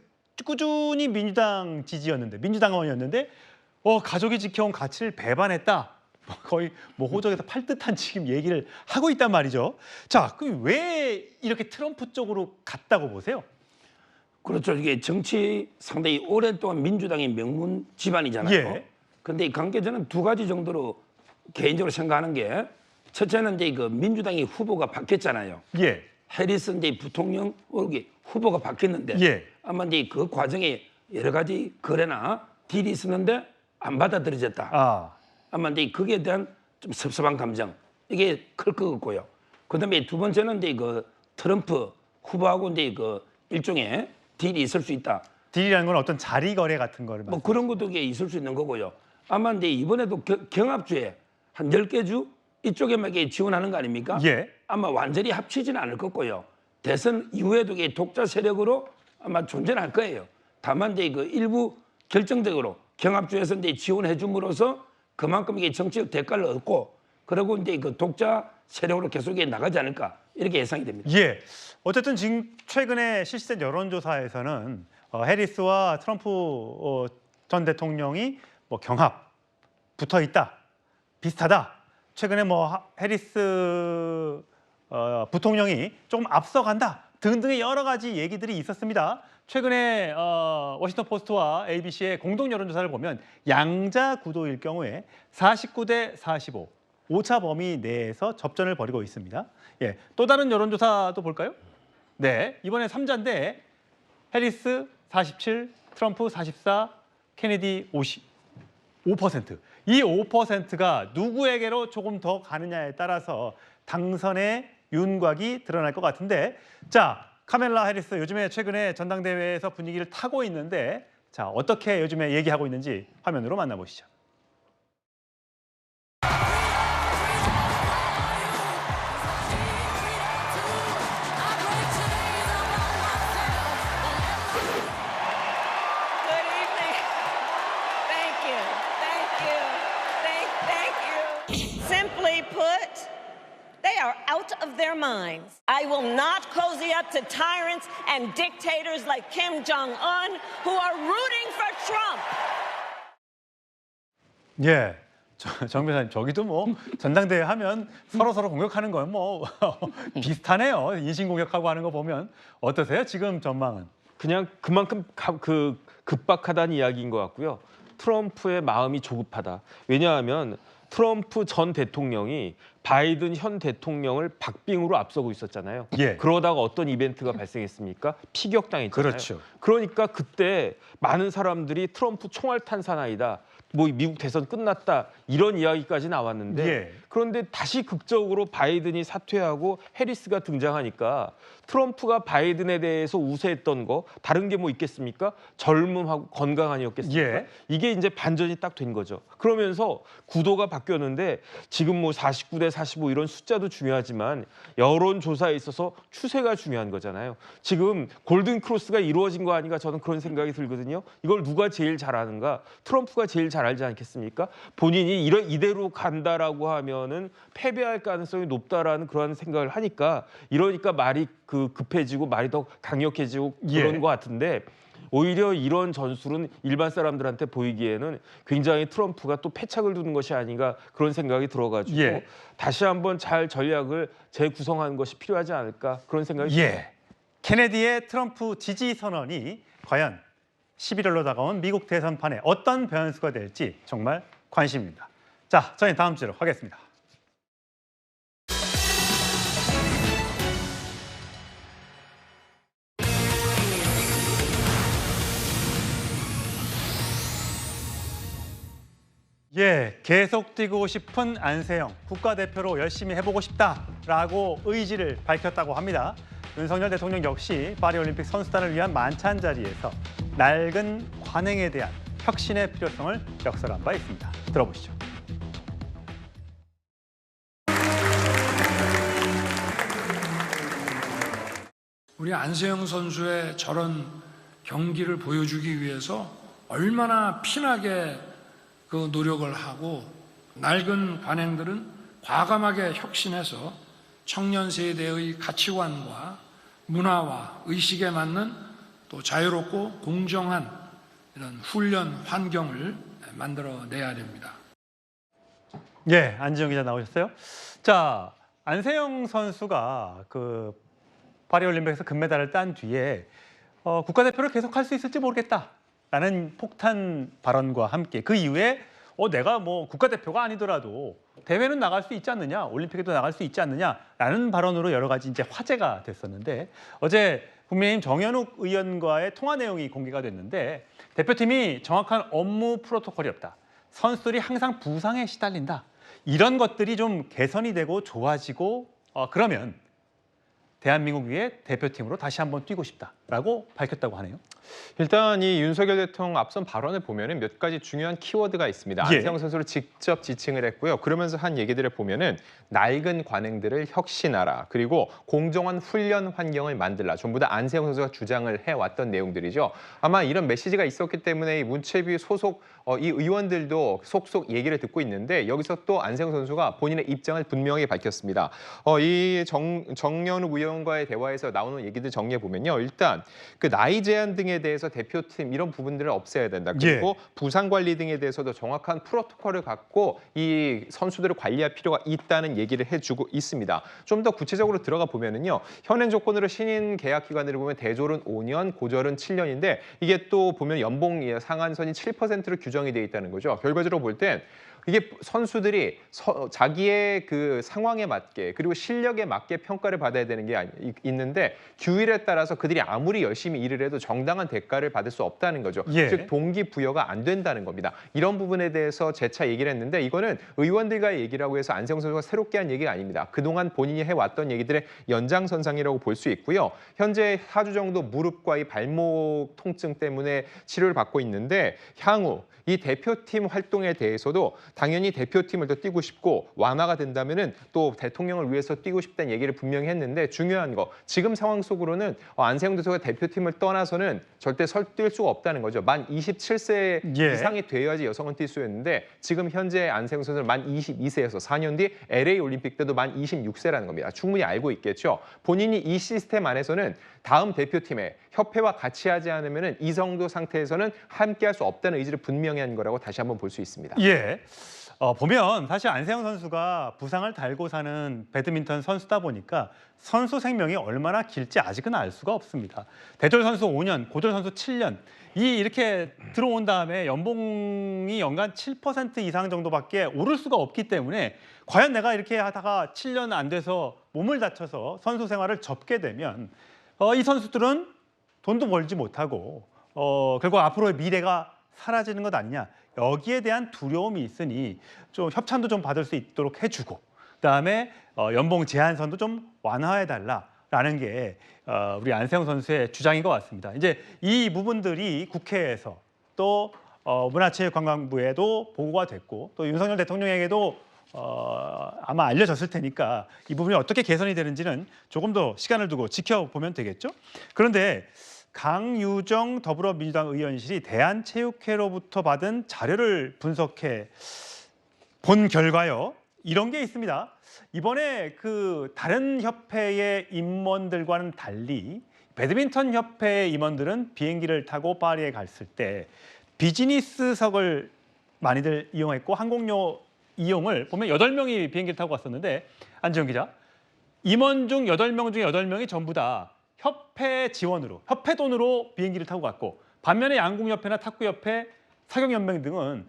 꾸준히 민주당 지지였는데, 민주당원이었는데 가족이 지켜온 가치를 배반했다. 거의 뭐 호적에서 팔듯한 지금 얘기를 하고 있단 말이죠. 자, 그럼 왜 이렇게 트럼프 쪽으로 갔다고 보세요? 그렇죠. 이게 정치 상당히 오랫동안 민주당의 명문 집안이잖아요. 예. 근데 이 관계자는 두 가지 정도로 개인적으로 생각하는 게, 첫째는 이제 그 민주당이 후보가 바뀌었잖아요. 예. 해리스 이제 부통령 후보가 바뀌었는데 예. 아마 이제 그 과정에 여러 가지 거래나 딜이 있었는데 안 받아들여졌다. 아마 이제 거기에 대한 좀 섭섭한 감정, 이게 클 것 같고요. 그다음에 두 번째는 이제 그 트럼프 후보하고 이제 그 일종의 딜이 있을 수 있다. 딜이라는 건 어떤 자리 거래 같은 거를 뭐 그런 것도 이게 있을 수 있는 거고요. 아마 이제 이번에도 경합주에 한 10개 주 이쪽에만 지원하는 거 아닙니까? 예. 아마 완전히 합치지는 않을 거고요. 대선 이후에도 이게 독자 세력으로 아마 존재는 할 거예요. 다만 이제 그 일부 결정적으로 경합주에서 이제 지원해 줌으로써 그만큼 이게 정치적 대가를 얻고, 그리고 이제 그 독자 세력으로 계속 나가지 않을까, 이렇게 예상이 됩니다. 예. 어쨌든 지금 최근에 실시된 여론조사에서는 해리스와 트럼프 전 대통령이 뭐 경합 붙어 있다, 비슷하다. 최근에 뭐 해리스 부통령이 조금 앞서간다 등등의 여러 가지 얘기들이 있었습니다. 최근에 워싱턴 포스트와 ABC의 공동 여론조사를 보면 양자 구도일 경우에 49대 45, 오차 범위 내에서 접전을 벌이고 있습니다. 예, 또 다른 여론조사도 볼까요? 네, 이번에 3자인데 해리스 47, 트럼프 44, 케네디 50, 5%. 이 5%가 누구에게로 조금 더 가느냐에 따라서 당선의 윤곽이 드러날 것 같은데, 자, 카멜라 해리스 요즘에 최근에 전당대회에서 분위기를 타고 있는데, 자, 어떻게 요즘에 얘기하고 있는지 화면으로 만나보시죠. Simply put, they are out of their minds. I will not cozy up to tyrants and dictators like Kim Jong-un who are rooting for Trump. 예. 정 변호사님, 저기도 뭐 전당대회 하면 서로 공격하는 건 뭐 비슷하네요. 인신공격하고 하는 거 보면. 어떠세요? 지금 전망은? 그냥 그만큼 급박하다는 이야기인 것 같고요. 트럼프의 마음이 조급하다. 왜냐하면 트럼프 전 대통령이 바이든 현 대통령을 박빙으로 앞서고 있었잖아요. 예. 그러다가 어떤 이벤트가 발생했습니까? 피격당했잖아요. 그렇죠. 그러니까 그때 많은 사람들이 트럼프 총알 탄산아이다. 뭐 미국 대선 끝났다 이런 이야기까지 나왔는데 예. 그런데 다시 극적으로 바이든이 사퇴하고 해리스가 등장하니까 트럼프가 바이든에 대해서 우세했던 거 다른 게 뭐 있겠습니까? 젊음하고 건강 아니었겠습니까? 예. 이게 이제 반전이 딱 된 거죠. 그러면서 구도가 바뀌었는데 지금 뭐 49대 45 이런 숫자도 중요하지만 여론조사에 있어서 추세가 중요한 거잖아요. 지금 골든 크로스가 이루어진 거 아닌가 저는 그런 생각이 들거든요. 이걸 누가 제일 잘하는가? 트럼프가 제일 잘 알지 않겠습니까? 본인이 이대로 간다라고 하면은 패배할 가능성이 높다라는 그런 생각을 하니까 이러니까 말이 급해지고 말이 더 강력해지고 그런 예. 것 같은데 오히려 이런 전술은 일반 사람들한테 보이기에는 굉장히 트럼프가 또 패착을 두는 것이 아닌가 그런 생각이 들어가지고 예. 다시 한번 잘 전략을 재구성하는 것이 필요하지 않을까 그런 생각이 듭니다. 예. 케네디의 트럼프 지지 선언이 과연 11월로 다가온 미국 대선판에 어떤 변수가 될지 정말 관심입니다. 자, 저희 다음 주로 하겠습니다. 예, 계속 뛰고 싶은 안세영 국가대표로 열심히 해보고 싶다라고 의지를 밝혔다고 합니다. 윤석열 대통령 역시 파리올림픽 선수단을 위한 만찬 자리에서 낡은 관행에 대한 혁신의 필요성을 역설한 바 있습니다. 들어보시죠. 우리 안세영 선수의 저런 경기를 보여주기 위해서 얼마나 피나게 그 노력을 하고 낡은 관행들은 과감하게 혁신해서 청년 세대의 가치관과 문화와 의식에 맞는 또 자유롭고 공정한 이런 훈련 환경을 만들어내야 됩니다. 예, 안지영 기자 나오셨어요. 자, 안세영 선수가 파리올림픽에서 금메달을 딴 뒤에 국가대표를 계속할 수 있을지 모르겠다라는 폭탄 발언과 함께 그 이후에 내가 뭐 국가대표가 아니더라도 대회는 나갈 수 있지 않느냐, 올림픽에도 나갈 수 있지 않느냐라는 발언으로 여러 가지 이제 화제가 됐었는데 어제 국민의힘 정연욱 의원과의 통화 내용이 공개가 됐는데 대표팀이 정확한 업무 프로토콜이 없다. 선수들이 항상 부상에 시달린다. 이런 것들이 좀 개선이 되고 좋아지고 그러면 대한민국 위에 대표팀으로 다시 한번 뛰고 싶다라고 밝혔다고 하네요. 일단 이 윤석열 대통령 앞선 발언을 보면은 몇 가지 중요한 키워드가 있습니다. 예. 안세영 선수를 직접 지칭을 했고요. 그러면서 한 얘기들을 보면은 낡은 관행들을 혁신하라. 그리고 공정한 훈련 환경을 만들라. 전부 다 안세영 선수가 주장을 해왔던 내용들이죠. 아마 이런 메시지가 있었기 때문에 이 문체비 소속 이 의원들도 속속 얘기를 듣고 있는데 여기서 또 안세영 선수가 본인의 입장을 분명히 밝혔습니다. 이 정연욱 의원과의 대화에서 나오는 얘기들 정리해 보면요. 일단 그 나이 제한 등에 대해서 대표팀 이런 부분들을 없애야 된다. 그리고 부상 관리 등에 대해서도 정확한 프로토콜을 갖고 이 선수들을 관리할 필요가 있다는 얘기를 해주고 있습니다. 좀 더 구체적으로 들어가 보면은요. 현행 조건으로 신인 계약 기간을 보면 대졸은 5년, 고졸은 7년인데 이게 또 보면 연봉 상한선이 7%로 규정이 돼 있다는 거죠. 결과적으로 볼 땐 이게 선수들이 자기의 그 상황에 맞게 그리고 실력에 맞게 평가를 받아야 되는 게 있는데 규율에 따라서 그들이 아무리 열심히 일을 해도 정당한 대가를 받을 수 없다는 거죠. 예. 즉 동기부여가 안 된다는 겁니다. 이런 부분에 대해서 재차 얘기를 했는데 이거는 의원들과의 얘기라고 해서 안세영 선수가 새롭게 한 얘기가 아닙니다. 그동안 본인이 해왔던 얘기들의 연장선상이라고 볼 수 있고요. 현재 4주 정도 무릎과 이 발목 통증 때문에 치료를 받고 있는데 향후 이 대표팀 활동에 대해서도 당연히 대표팀을 더 뛰고 싶고 완화가 된다면은 또 대통령을 위해서 뛰고 싶다는 얘기를 분명히 했는데 중요한 거 지금 상황 속으로는 안세영 선수가 대표팀을 떠나서는 절대 뛸 수가 없다는 거죠. 만 27세 예. 이상이 되어야지 여성은 뛸 수 있는데 지금 현재 안세영 선수는 만 22세여서 4년 뒤 LA 올림픽 때도 만 26세라는 겁니다. 충분히 알고 있겠죠. 본인이 이 시스템 안에서는 다음 대표팀에 협회와 같이 하지 않으면 이 정도 상태에서는 함께할 수 없다는 의지를 분명히 한 거라고 다시 한번 볼 수 있습니다. 예. 보면 사실 안세영 선수가 부상을 달고 사는 배드민턴 선수다 보니까 선수 생명이 얼마나 길지 아직은 알 수가 없습니다. 대졸 선수 5년, 고졸 선수 7년. 이렇게 들어온 다음에 연봉이 연간 7% 이상 정도밖에 오를 수가 없기 때문에 과연 내가 이렇게 하다가 7년 안 돼서 몸을 다쳐서 선수 생활을 접게 되면 이 선수들은 돈도 벌지 못하고 결국 앞으로의 미래가 사라지는 것 아니냐. 여기에 대한 두려움이 있으니 좀 협찬도 좀 받을 수 있도록 해주고 그다음에 연봉 제한선도 좀 완화해달라라는 게 우리 안세영 선수의 주장인 것 같습니다. 이제 이 부분들이 국회에서 또 문화체육관광부에도 보고가 됐고 또 윤석열 대통령에게도 아마 알려졌을 테니까 이 부분이 어떻게 개선이 되는지는 조금 더 시간을 두고 지켜보면 되겠죠. 그런데 강유정 더불어민주당 의원실이 대한체육회로부터 받은 자료를 분석해 본 결과요. 이런 게 있습니다. 이번에 그 다른 협회의 임원들과는 달리 배드민턴 협회의 임원들은 비행기를 타고 파리에 갔을 때 비즈니스석을 많이들 이용했고 항공료 이용을 보면 8명이 비행기를 타고 갔었는데 안지영 기자, 임원 중 8명 중에 8명이 전부 다 협회 지원으로, 협회 돈으로 비행기를 타고 갔고 반면에 양궁협회나 탁구협회, 사경연맹 등은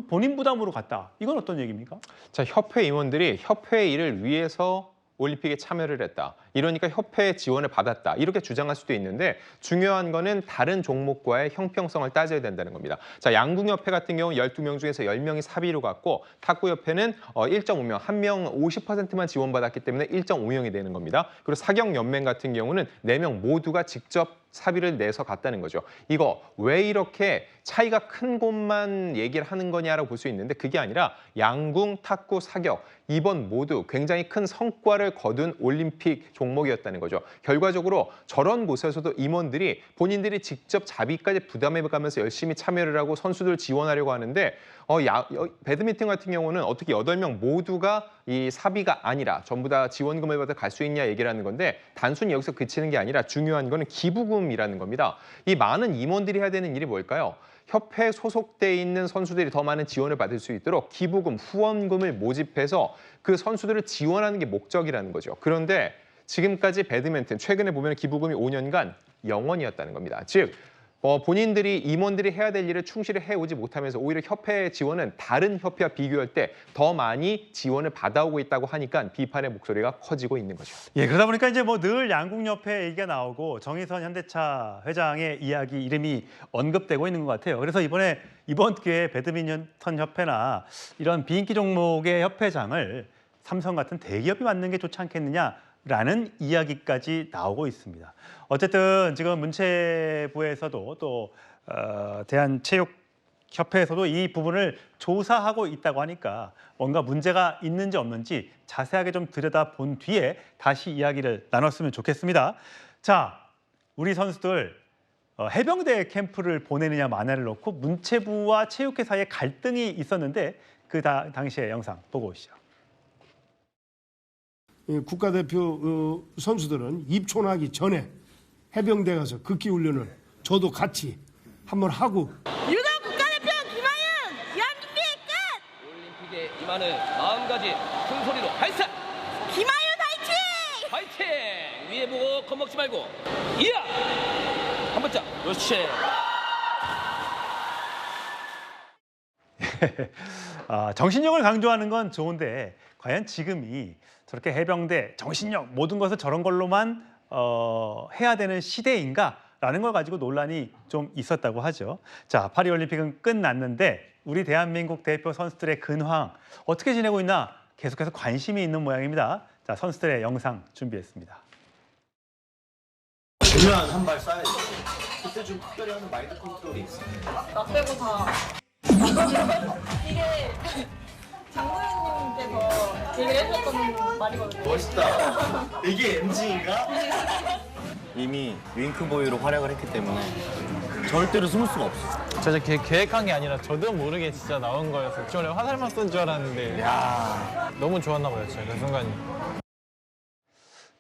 본인 부담으로 갔다. 이건 어떤 얘기입니까? 자, 협회 임원들이 협회 일을 위해서 올림픽에 참여를 했다. 이러니까 협회 지원을 받았다. 이렇게 주장할 수도 있는데 중요한 거는 다른 종목과의 형평성을 따져야 된다는 겁니다. 자, 양궁협회 같은 경우는 12명 중에서 10명이 사비로 갔고 탁구협회는 1.5명, 한 명 50%만 지원받았기 때문에 1.5명이 되는 겁니다. 그리고 사경연맹 같은 경우는 4명 모두가 직접 사비를 내서 갔다는 거죠. 이거 왜 이렇게 차이가 큰 곳만 얘기를 하는 거냐라고 볼 수 있는데 그게 아니라 양궁, 탁구, 사격 이번 모두 굉장히 큰 성과를 거둔 올림픽 종목이었다는 거죠. 결과적으로 저런 곳에서도 임원들이 본인들이 직접 자비까지 부담해가면서 열심히 참여를 하고 선수들 지원하려고 하는데 배드민턴 같은 경우는 어떻게 8명 모두가 이 사비가 아니라 전부 다 지원금을 받아 갈 수 있냐 얘기를 하는 건데 단순히 여기서 그치는 게 아니라 중요한 거는 기부금이라는 겁니다. 이 많은 임원들이 해야 되는 일이 뭘까요? 협회에 소속돼 있는 선수들이 더 많은 지원을 받을 수 있도록 기부금, 후원금을 모집해서 그 선수들을 지원하는 게 목적이라는 거죠. 그런데 지금까지 배드민턴, 최근에 보면 기부금이 5년간 0원이었다는 겁니다. 즉 본인들이 임원들이 해야 될 일을 충실히 해오지 못하면서 오히려 협회 지원은 다른 협회와 비교할 때 더 많이 지원을 받아오고 있다고 하니까 비판의 목소리가 커지고 있는 거죠. 예, 그러다 보니까 이제 뭐 늘 양궁협회 얘기가 나오고 정의선 현대차 회장의 이야기 이름이 언급되고 있는 것 같아요. 그래서 이번 기회에 배드민턴 협회나 이런 비인기 종목의 협회장을 삼성 같은 대기업이 맡는 게 좋지 않겠느냐라는 이야기까지 나오고 있습니다. 어쨌든 지금 문체부에서도 또 대한체육협회에서도 이 부분을 조사하고 있다고 하니까 뭔가 문제가 있는지 없는지 자세하게 좀 들여다본 뒤에 다시 이야기를 나눴으면 좋겠습니다. 자, 우리 선수들 해병대 캠프를 보내느냐 마냐를 놓고 문체부와 체육회 사이에 갈등이 있었는데 그 당시의 영상 보고 오시죠. 국가대표 선수들은 입촌하기 전에 해병대 가서 극기 훈련을 저도 같이 한번 하고 유도 국가대표 김하윤 연기 끝! 올림픽에 임하는 마음가짐 큰 소리로 발사! 김하윤 파이팅! 파이팅! 위에 보고 겁먹지 말고 이야! 한 번째 그렇지. 정신력을 강조하는 건 좋은데 과연 지금이 저렇게 해병대, 정신력 모든 것을 저런 걸로만 해야 되는 시대인가라는 걸 가지고 논란이 좀 있었다고 하죠. 자, 파리올림픽은 끝났는데 우리 대한민국 대표 선수들의 근황 어떻게 지내고 있나 계속해서 관심이 있는 모양입니다. 자, 선수들의 영상 준비했습니다. 중요한 한 발 쏴야지. 그때 좀 특별히 하는 마인드 컨트롤이 있어. 나 빼고 다. 이게 장도연님께서 얘기를 해주셨던 말이거든요. 멋있다. 이게 MG인가? 이미 윙크보이로 활약을 했기 때문에 절대로 숨을 수가 없어. 진짜 계획한 게 아니라 저도 모르게 진짜 나온 거여서 원래 화살만 쏜 줄 알았는데 야 너무 좋았나 봐요, 진짜 그 순간이.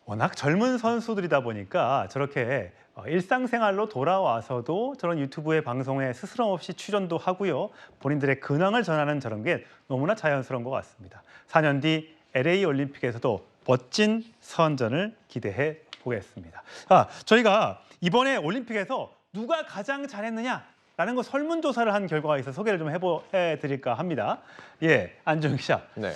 워낙 젊은 선수들이다 보니까 저렇게 일상생활로 돌아와서도 저런 유튜브의 방송에 스스럼 없이 출연도 하고요. 본인들의 근황을 전하는 저런 게 너무나 자연스러운 것 같습니다. 4년 뒤 LA 올림픽에서도 멋진 선전을 기대해 보겠습니다. 저희가 이번에 올림픽에서 누가 가장 잘했느냐라는 거 설문조사를 한 결과가 있어서 소개를 좀 해드릴까 합니다. 예, 안정 기자. 네.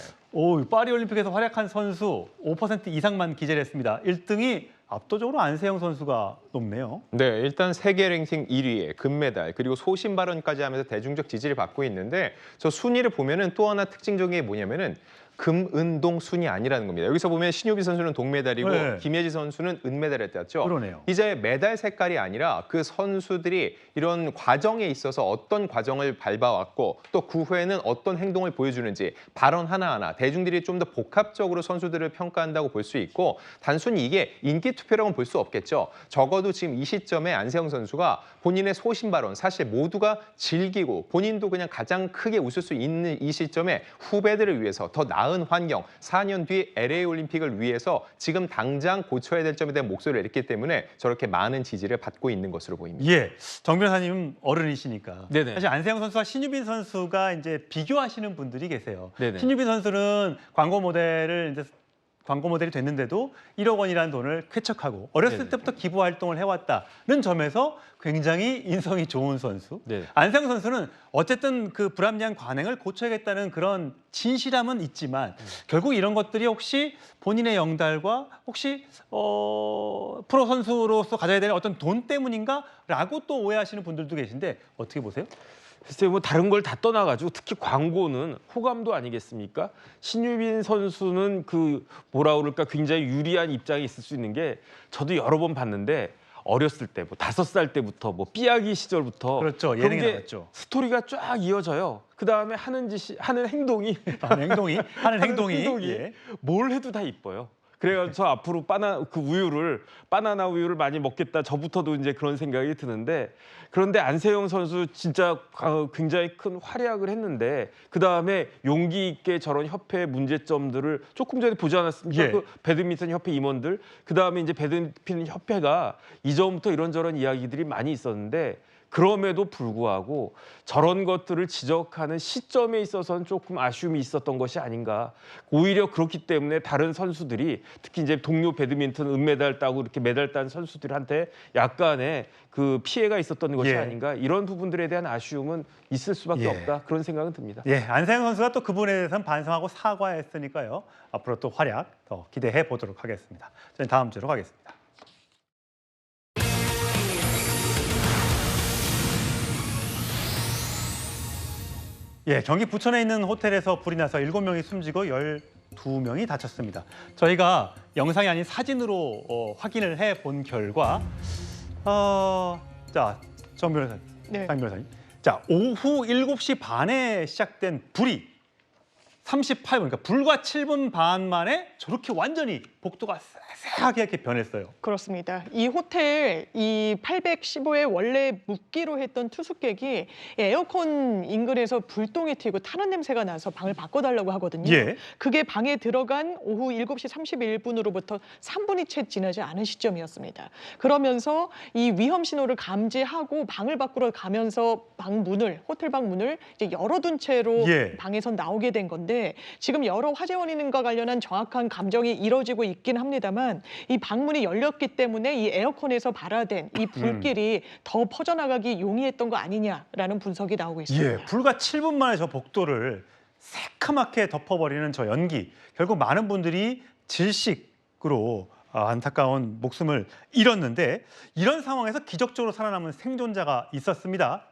파리 올림픽에서 활약한 선수 5% 이상만 기재했습니다. 1등이 압도적으로 안세영 선수가 높네요. 네, 일단 세계 랭킹 1위에 금메달 그리고 소신 발언까지 하면서 대중적 지지를 받고 있는데 저 순위를 보면은 또 하나 특징적인 게 뭐냐면은 금은동 순이 아니라는 겁니다. 여기서 보면 신유빈 선수는 동메달이고 네. 김예지 선수는 은메달을 땄죠. 그러네요. 이제 메달 색깔이 아니라 그 선수들이 이런 과정에 있어서 어떤 과정을 밟아왔고 또 그 후에는 어떤 행동을 보여주는지 발언 하나하나 대중들이 좀 더 복합적으로 선수들을 평가한다고 볼 수 있고 단순히 이게 인기 투표라고는 볼 수 없겠죠. 적어도 지금 이 시점에 안세영 선수가 본인의 소신 발언 사실 모두가 즐기고 본인도 그냥 가장 크게 웃을 수 있는 이 시점에 후배들을 위해서 더 나은 환경, 4년 뒤 LA 올림픽을 위해서 지금 당장 고쳐야 될 점에 대한 목소리를 냈기 때문에 저렇게 많은 지지를 받고 있는 것으로 보입니다. 예, 정 변호사님 어른이시니까 네네. 사실 안세영 선수와 신유빈 선수가 이제 비교하시는 분들이 계세요. 네네. 신유빈 선수는 광고 모델이 됐는데도 1억 원이라는 돈을 쾌척하고 어렸을 네네. 때부터 기부 활동을 해왔다는 점에서 굉장히 인성이 좋은 선수. 네. 안세영 선수는 어쨌든 그 불합리한 관행을 고쳐야겠다는 그런 진실함은 있지만 결국 이런 것들이 혹시 본인의 영달과 혹시 프로 선수로서 가져야 될 어떤 돈 때문인가라고 또 오해하시는 분들도 계신데 어떻게 보세요? 글쎄요, 뭐 다른 걸 다 떠나가지고 특히 광고는 호감도 아니겠습니까? 신유빈 선수는 그 뭐라 그럴까 굉장히 유리한 입장이 있을 수 있는 게 저도 여러 번 봤는데 어렸을 때 뭐 5살 때부터 뭐 삐약이 시절부터 그렇죠, 그런 예능에 게 나왔죠. 스토리가 쫙 이어져요. 그 다음에 하는 행동이 하는 행동이 예. 뭘 해도 다 이뻐요. 그래서 앞으로 바나나 우유를 많이 먹겠다. 저부터도 이제 그런 생각이 드는데 그런데 안세영 선수 진짜 굉장히 큰 활약을 했는데 그 다음에 용기 있게 저런 협회의 문제점들을 조금 전에 보지 않았습니까? 예. 그 배드민턴 협회 임원들 그 다음에 이제 배드민턴 협회가 이전부터 이런저런 이야기들이 많이 있었는데. 그럼에도 불구하고 저런 것들을 지적하는 시점에 있어서는 조금 아쉬움이 있었던 것이 아닌가. 오히려 그렇기 때문에 다른 선수들이 특히 이제 동료 배드민턴 은메달 따고 이렇게 메달 딴 선수들한테 약간의 그 피해가 있었던 것이 예. 아닌가. 이런 부분들에 대한 아쉬움은 있을 수밖에 예. 없다. 그런 생각은 듭니다. 예, 안세영 선수가 또 그 부분에 대해서는 반성하고 사과했으니까요. 앞으로 또 활약 더 기대해 보도록 하겠습니다. 저는 다음 주로 가겠습니다. 예, 경기 부천에 있는 호텔에서 불이 나서 7명이 숨지고 12명이 다쳤습니다. 저희가 영상이 아닌 사진으로 확인을 해 본 결과 자, 정 변호사님, 네. 장 변호사님. 자, 오후 7시 반에 시작된 불이 38분, 그러니까 불과 7분 반 만에 저렇게 완전히 복도가 새하게 이렇게 변했어요. 그렇습니다. 이 호텔 이 815에 원래 묵기로 했던 투숙객이 에어컨 인근에서 불똥이 튀고 타는 냄새가 나서 방을 바꿔달라고 하거든요. 예. 그게 방에 들어간 오후 7시 31분으로부터 3분이 채 지나지 않은 시점이었습니다. 그러면서 이 위험 신호를 감지하고 방을 밖으로 가면서 호텔 방 문을 이제 열어둔 채로 예. 방에서 나오게 된 건데 지금 여러 화재 원인과 관련한 정확한 감정이 이뤄지고 있긴 합니다만 이 방문이 열렸기 때문에 이 에어컨에서 발화된 이 불길이 더 퍼져나가기 용이했던 거 아니냐라는 분석이 나오고 있습니다. 예, 불과 7분 만에 저 복도를 새카맣게 덮어버리는 저 연기. 결국 많은 분들이 질식으로 안타까운 목숨을 잃었는데 이런 상황에서 기적적으로 살아남은 생존자가 있었습니다.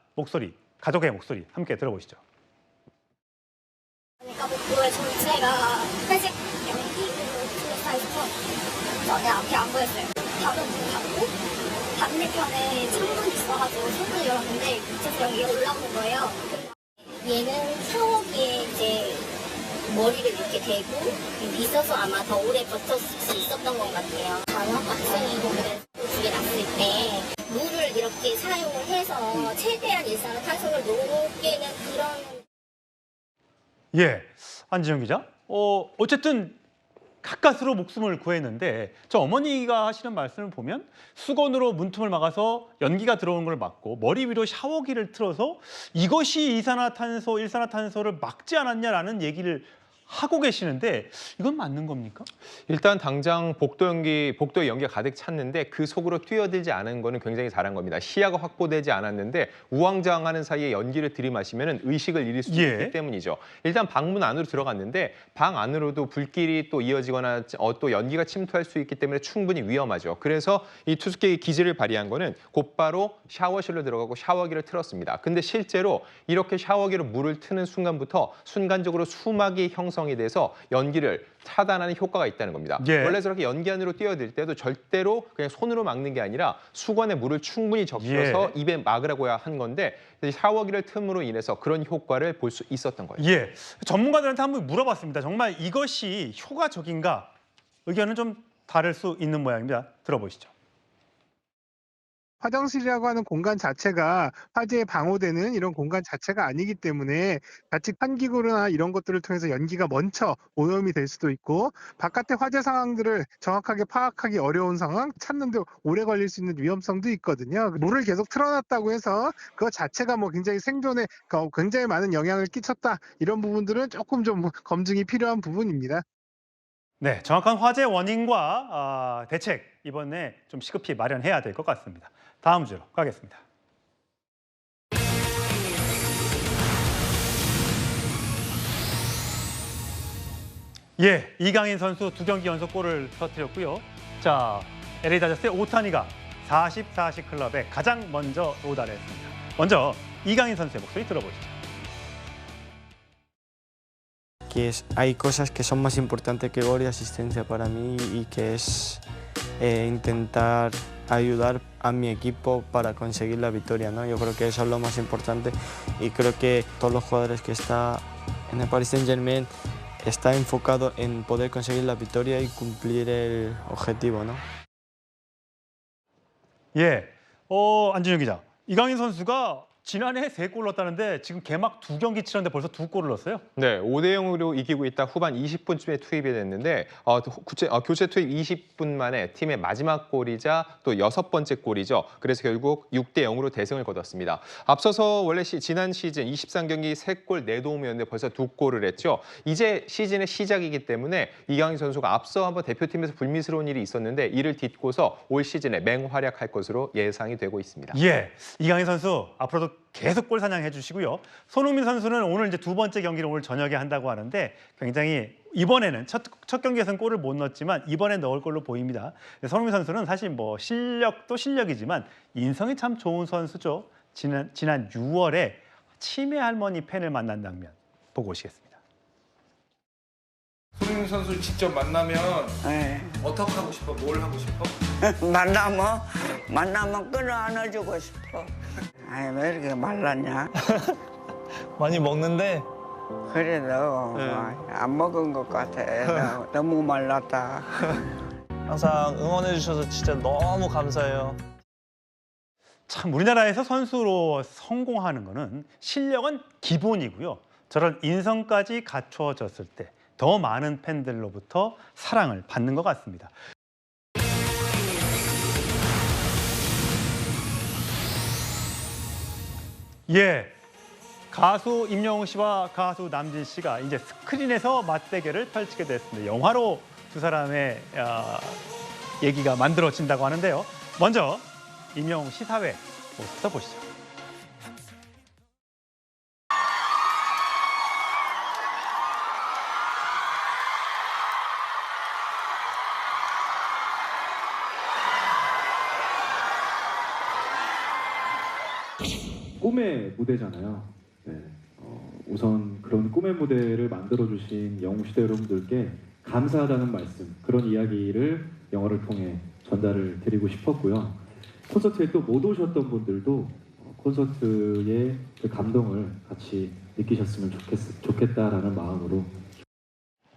가족의 목소리 함께 들어보시죠. 그러니까 복도의 전체가 회색 연기로 둘러싸여서 전에 앞이 안 보였어요. 바로 문 닫고 반대편에 창문이 있어가지고 창문을 열었는데 그래서 여기에 올라오는 거예요. 얘는 샤워기에 이제 머리를 이렇게 대고 있어서 아마 더 오래 버텼을 수 있었던 것 같아요. 강화 박승희 두개 났을 때 물을 이렇게 사용을 해서 최대한 일산화탄소를 녹이는 그런. 예, 안지영 기자. 어쨌든 가까스로 목숨을 구했는데 저 어머니가 하시는 말씀을 보면 수건으로 문틈을 막아서 연기가 들어오는 걸 막고 머리 위로 샤워기를 틀어서 이것이 일산화탄소를 막지 않았냐라는 얘기를 하고 계시는데 이건 맞는 겁니까? 일단 당장 복도에 연기가 가득 찼는데 그 속으로 뛰어들지 않은 거는 굉장히 잘한 겁니다. 시야가 확보되지 않았는데 우왕좌왕하는 사이에 연기를 들이마시면 의식을 잃을 수 있기 때문이죠. 일단 방문 안으로 들어갔는데 방 안으로도 불길이 또 이어지거나 또 연기가 침투할 수 있기 때문에 충분히 위험하죠. 그래서 이 투숙객이 기지를 발휘한 거는 곧바로 샤워실로 들어가고 샤워기를 틀었습니다. 근데 실제로 이렇게 샤워기로 물을 트는 순간부터 순간적으로 수막이 형성이 돼서 연기를 차단하는 효과가 있다는 겁니다. 원래 저렇게 연기 안으로 뛰어들 때도 절대로 그냥 손으로 막는 게 아니라 수건에 물을 충분히 적셔서 입에 막으라고 한 건데 샤워기를 틈으로 인해서 그런 효과를 볼 수 있었던 거예요. 예, 전문가들한테 한번 물어봤습니다. 정말 이것이 효과적인가? 의견은 좀 다를 수 있는 모양입니다. 들어보시죠. 화장실이라고 하는 공간 자체가 화재에 방호되는 이런 공간 자체가 아니기 때문에 자칫 환기구나 이런 것들을 통해서 연기가 먼저 오염이 될 수도 있고 바깥의 화재 상황들을 정확하게 파악하기 어려운 상황, 찾는데 오래 걸릴 수 있는 위험성도 있거든요. 물을 계속 틀어놨다고 해서 그거 자체가 뭐 굉장히 생존에 굉장히 많은 영향을 끼쳤다 이런 부분들은 조금 좀 검증이 필요한 부분입니다. 네, 정확한 화재 원인과 대책 이번에 좀 시급히 마련해야 될 것 같습니다. 다음 주로 가겠습니다. 예, 이강인 선수 2경기 연속 골을 터뜨렸고요. 자, LA 다저스의 오타니가 40-40 클럽에 가장 먼저 도달했습니다. 먼저 이강인 선수의 목소리 들어보시죠. Que hay cosas que son más importantes que gol y asistencia para mí y que es intentar ayudar a mi equipo para conseguir la victoria, ¿no? Yo creo que eso es lo más importante y creo que todos los jugadores que están en el Paris Saint-Germain están enfocados en poder conseguir la victoria y cumplir el objetivo, ¿no? 예, 안준영 기자. 이강인 선수가 지난해 3골 넣었다는데 지금 개막 2경기 치렀는데 벌써 2골을 넣었어요? 네, 5대0으로 이기고 있다 후반 20분쯤에 투입이 됐는데 교체 투입 20분 만에 팀의 마지막 골이자 또 6번째 골이죠. 그래서 결국 6대0으로 대승을 거뒀습니다. 앞서서 원래 지난 시즌 23경기 3골 4도움이었는데 벌써 2골을 했죠. 이제 시즌의 시작이기 때문에 이강인 선수가 앞서 한번 대표팀에서 불미스러운 일이 있었는데 이를 딛고서 올 시즌에 맹활약할 것으로 예상이 되고 있습니다. 예, 이강인 선수 앞으로도 계속 골 사냥해 주시고요. 손흥민 선수는 오늘 이제 2번째 경기를 오늘 저녁에 한다고 하는데 굉장히 이번에는 첫 경기에서는 골을 못 넣었지만 이번에 넣을 걸로 보입니다. 손흥민 선수는 사실 뭐 실력도 실력이지만 인성이 참 좋은 선수죠. 지난 6월에 치매 할머니 팬을 만난 장면 보고 오시겠습니다. 손흥민 선수 직접 만나면 어떻게 하고 싶어? 뭘 하고 싶어? 만나면 끌어안아주고 싶어. 아이, 왜 이렇게 말랐냐? 많이 먹는데 그래도 안 먹은 것 같아. 너무 말랐다. 항상 응원해 주셔서 진짜 너무 감사해요. 참 우리나라에서 선수로 성공하는 거는 실력은 기본이고요. 저런 인성까지 갖춰졌을 때 더 많은 팬들로부터 사랑을 받는 것 같습니다. 예, 가수 임영웅 씨와 가수 남진 씨가 이제 스크린에서 맞대결을 펼치게 됐습니다. 영화로 두 사람의 얘기가 만들어진다고 하는데요. 먼저 임영웅 시사회 모습부터 보시죠. 꿈의 무대잖아요. 네, 우선 그런 꿈의 무대를 만들어주신 영웅시대 여러분들께 감사하다는 말씀, 그런 이야기를 영화를 통해 전달을 드리고 싶었고요. 콘서트에 또 못 오셨던 분들도 콘서트의 그 감동을 같이 느끼셨으면 좋겠다라는 마음으로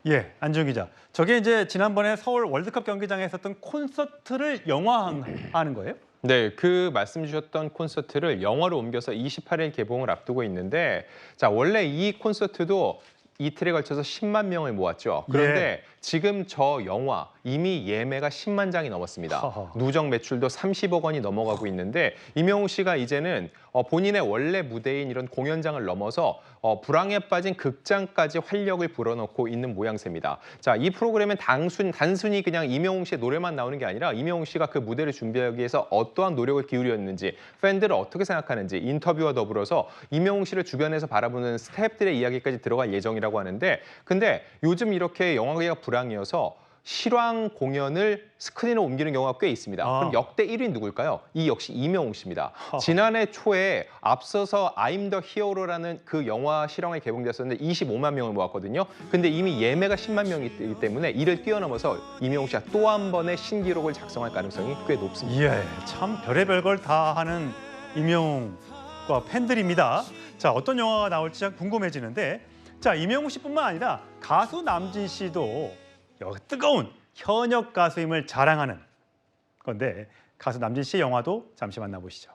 예, 안지훈 기자. 저게 이제 지난번에 서울 월드컵 경기장에 있었던 콘서트를 영화화하는 거예요? 네, 그 말씀 주셨던 콘서트를 영화로 옮겨서 28일 개봉을 앞두고 있는데, 자, 원래 이 콘서트도 이틀에 걸쳐서 10만 명을 모았죠. 그런데 지금 저 영화 이미 예매가 10만 장이 넘었습니다. 누적 매출도 30억 원이 넘어가고 있는데, 임영웅 씨가 이제는 본인의 원래 무대인 이런 공연장을 넘어서 불황에 빠진 극장까지 활력을 불어넣고 있는 모양새입니다. 자, 이 프로그램은 단순히 그냥 임영웅 씨의 노래만 나오는 게 아니라 임영웅 씨가 그 무대를 준비하기 위해서 어떠한 노력을 기울였는지, 팬들을 어떻게 생각하는지 인터뷰와 더불어서 임영웅 씨를 주변에서 바라보는 스태프들의 이야기까지 들어갈 예정이라고 하는데, 근데 요즘 이렇게 영화계가 불황이어서 실황 공연을 스크린으로 옮기는 경우가 꽤 있습니다. 그럼 역대 1위 누굴까요? 이 역시 임영웅 씨입니다. 지난해 초에 앞서서 I'm the Hero라는 그 영화 실황이 개봉됐었는데 25만 명을 모았거든요. 근데 이미 예매가 10만 명이기 때문에 이를 뛰어넘어서 임영웅 씨가 또 한 번의 신기록을 작성할 가능성이 꽤 높습니다. 예, 참 별의별 걸 다 하는 임영웅과 팬들입니다. 자, 어떤 영화가 나올지 참 궁금해지는데, 자, 임영웅 씨뿐만 아니라 가수 남진 씨도 뜨거운 현역 가수임을 자랑하는 건데, 가수 남진 씨의 영화도 잠시 만나보시죠.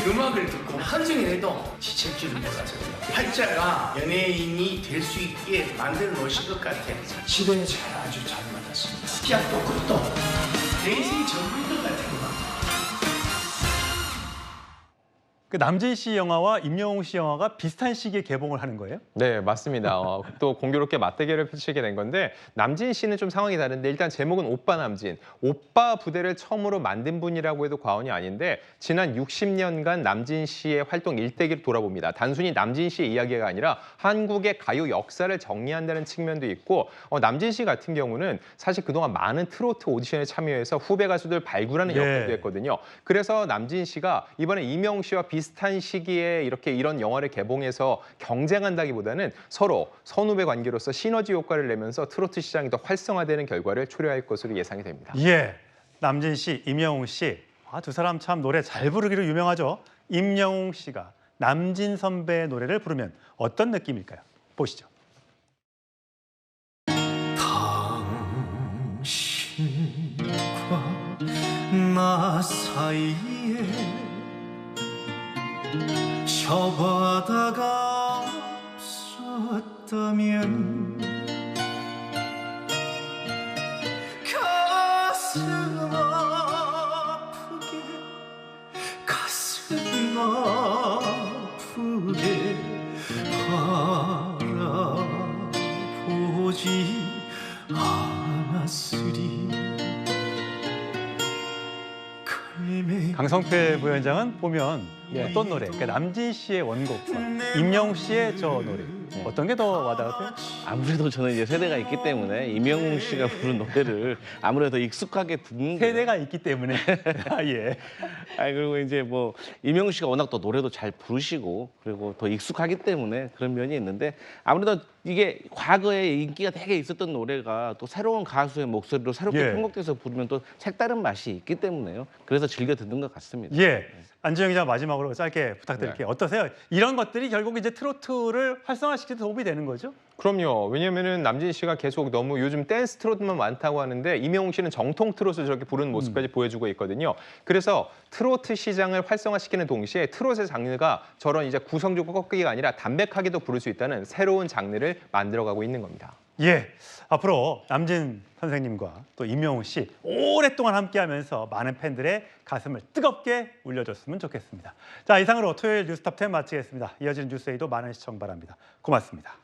음악을 듣고 한승이라도 지칠 줄은 몰랐어요. 활자가 연예인이 될 수 있게 만들어 놓으신 것 같아요. 시대에 아주 잘 맞았습니다. 시작도 끝도 내 인생이 전부인 것 같은 것 같아요. 그 남진 씨 영화와 임영웅 씨 영화가 비슷한 시기에 개봉을 하는 거예요? 네, 맞습니다. 또 공교롭게 맞대결을 펼치게 된 건데, 남진 씨는 좀 상황이 다른데, 일단 제목은 오빠 남진. 오빠 부대를 처음으로 만든 분이라고 해도 과언이 아닌데, 지난 60년간 남진 씨의 활동 일대기를 돌아봅니다. 단순히 남진 씨의 이야기가 아니라 한국의 가요 역사를 정리한다는 측면도 있고, 남진 씨 같은 경우는 사실 그동안 많은 트로트 오디션에 참여해서 후배 가수들 발굴하는 역할도 했거든요. 그래서 남진 씨가 이번에 임영웅 씨와 비슷한 시기에 이런 영화를 개봉해서 경쟁한다기보다는 서로 선후배 관계로서 시너지 효과를 내면서 트로트 시장이 더 활성화되는 결과를 초래할 것으로 예상이 됩니다. 예, 남진 씨, 임영웅 씨, 두 사람 참 노래 잘 부르기로 유명하죠. 임영웅 씨가 남진 선배의 노래를 부르면 어떤 느낌일까요? 보시죠. 당신과 나 사이에 저 바다가 없었다면 가슴 아프게 바라보지 않았으리. 강성패 부위원장은 보면 어떤 노래, 그러니까 남진 씨의 원곡과 임영웅 씨의 저 노래, 어떤 게 더 와닿으세요? 아무래도 저는 이제 세대가 있기 때문에 임영웅 씨가 부른 노래를 아무래도 익숙하게 듣는 세대가 있기 때문에. 예. 그리고 이제 뭐 임영웅 씨가 워낙 또 노래도 잘 부르시고 그리고 더 익숙하기 때문에 그런 면이 있는데, 아무래도 이게 과거에 인기가 되게 있었던 노래가 또 새로운 가수의 목소리로 새롭게 편곡돼서 부르면 또 색다른 맛이 있기 때문에요. 그래서 즐겨 듣는 것 같습니다. 예. 안지영 기자, 마지막으로 짧게 부탁드릴게요. 어떠세요? 이런 것들이 결국 이제 트로트를 활성화시키는 데 도움이 되는 거죠? 그럼요. 왜냐면은 남진 씨가 계속 너무 요즘 댄스 트로트만 많다고 하는데, 임영웅 씨는 정통 트로트를 저렇게 부르는 모습까지 보여주고 있거든요. 그래서 트로트 시장을 활성화시키는 동시에 트로트의 장르가 저런 이제 구성적고 꺾기가 아니라 담백하게도 부를 수 있다는 새로운 장르를 만들어가고 있는 겁니다. 예, 앞으로 남진 선생님과 또 임영웅 씨 오랫동안 함께하면서 많은 팬들의 가슴을 뜨겁게 울려줬으면 좋겠습니다. 자, 이상으로 토요일 뉴스탑 10 마치겠습니다. 이어지는 뉴스에이도 많은 시청 바랍니다. 고맙습니다.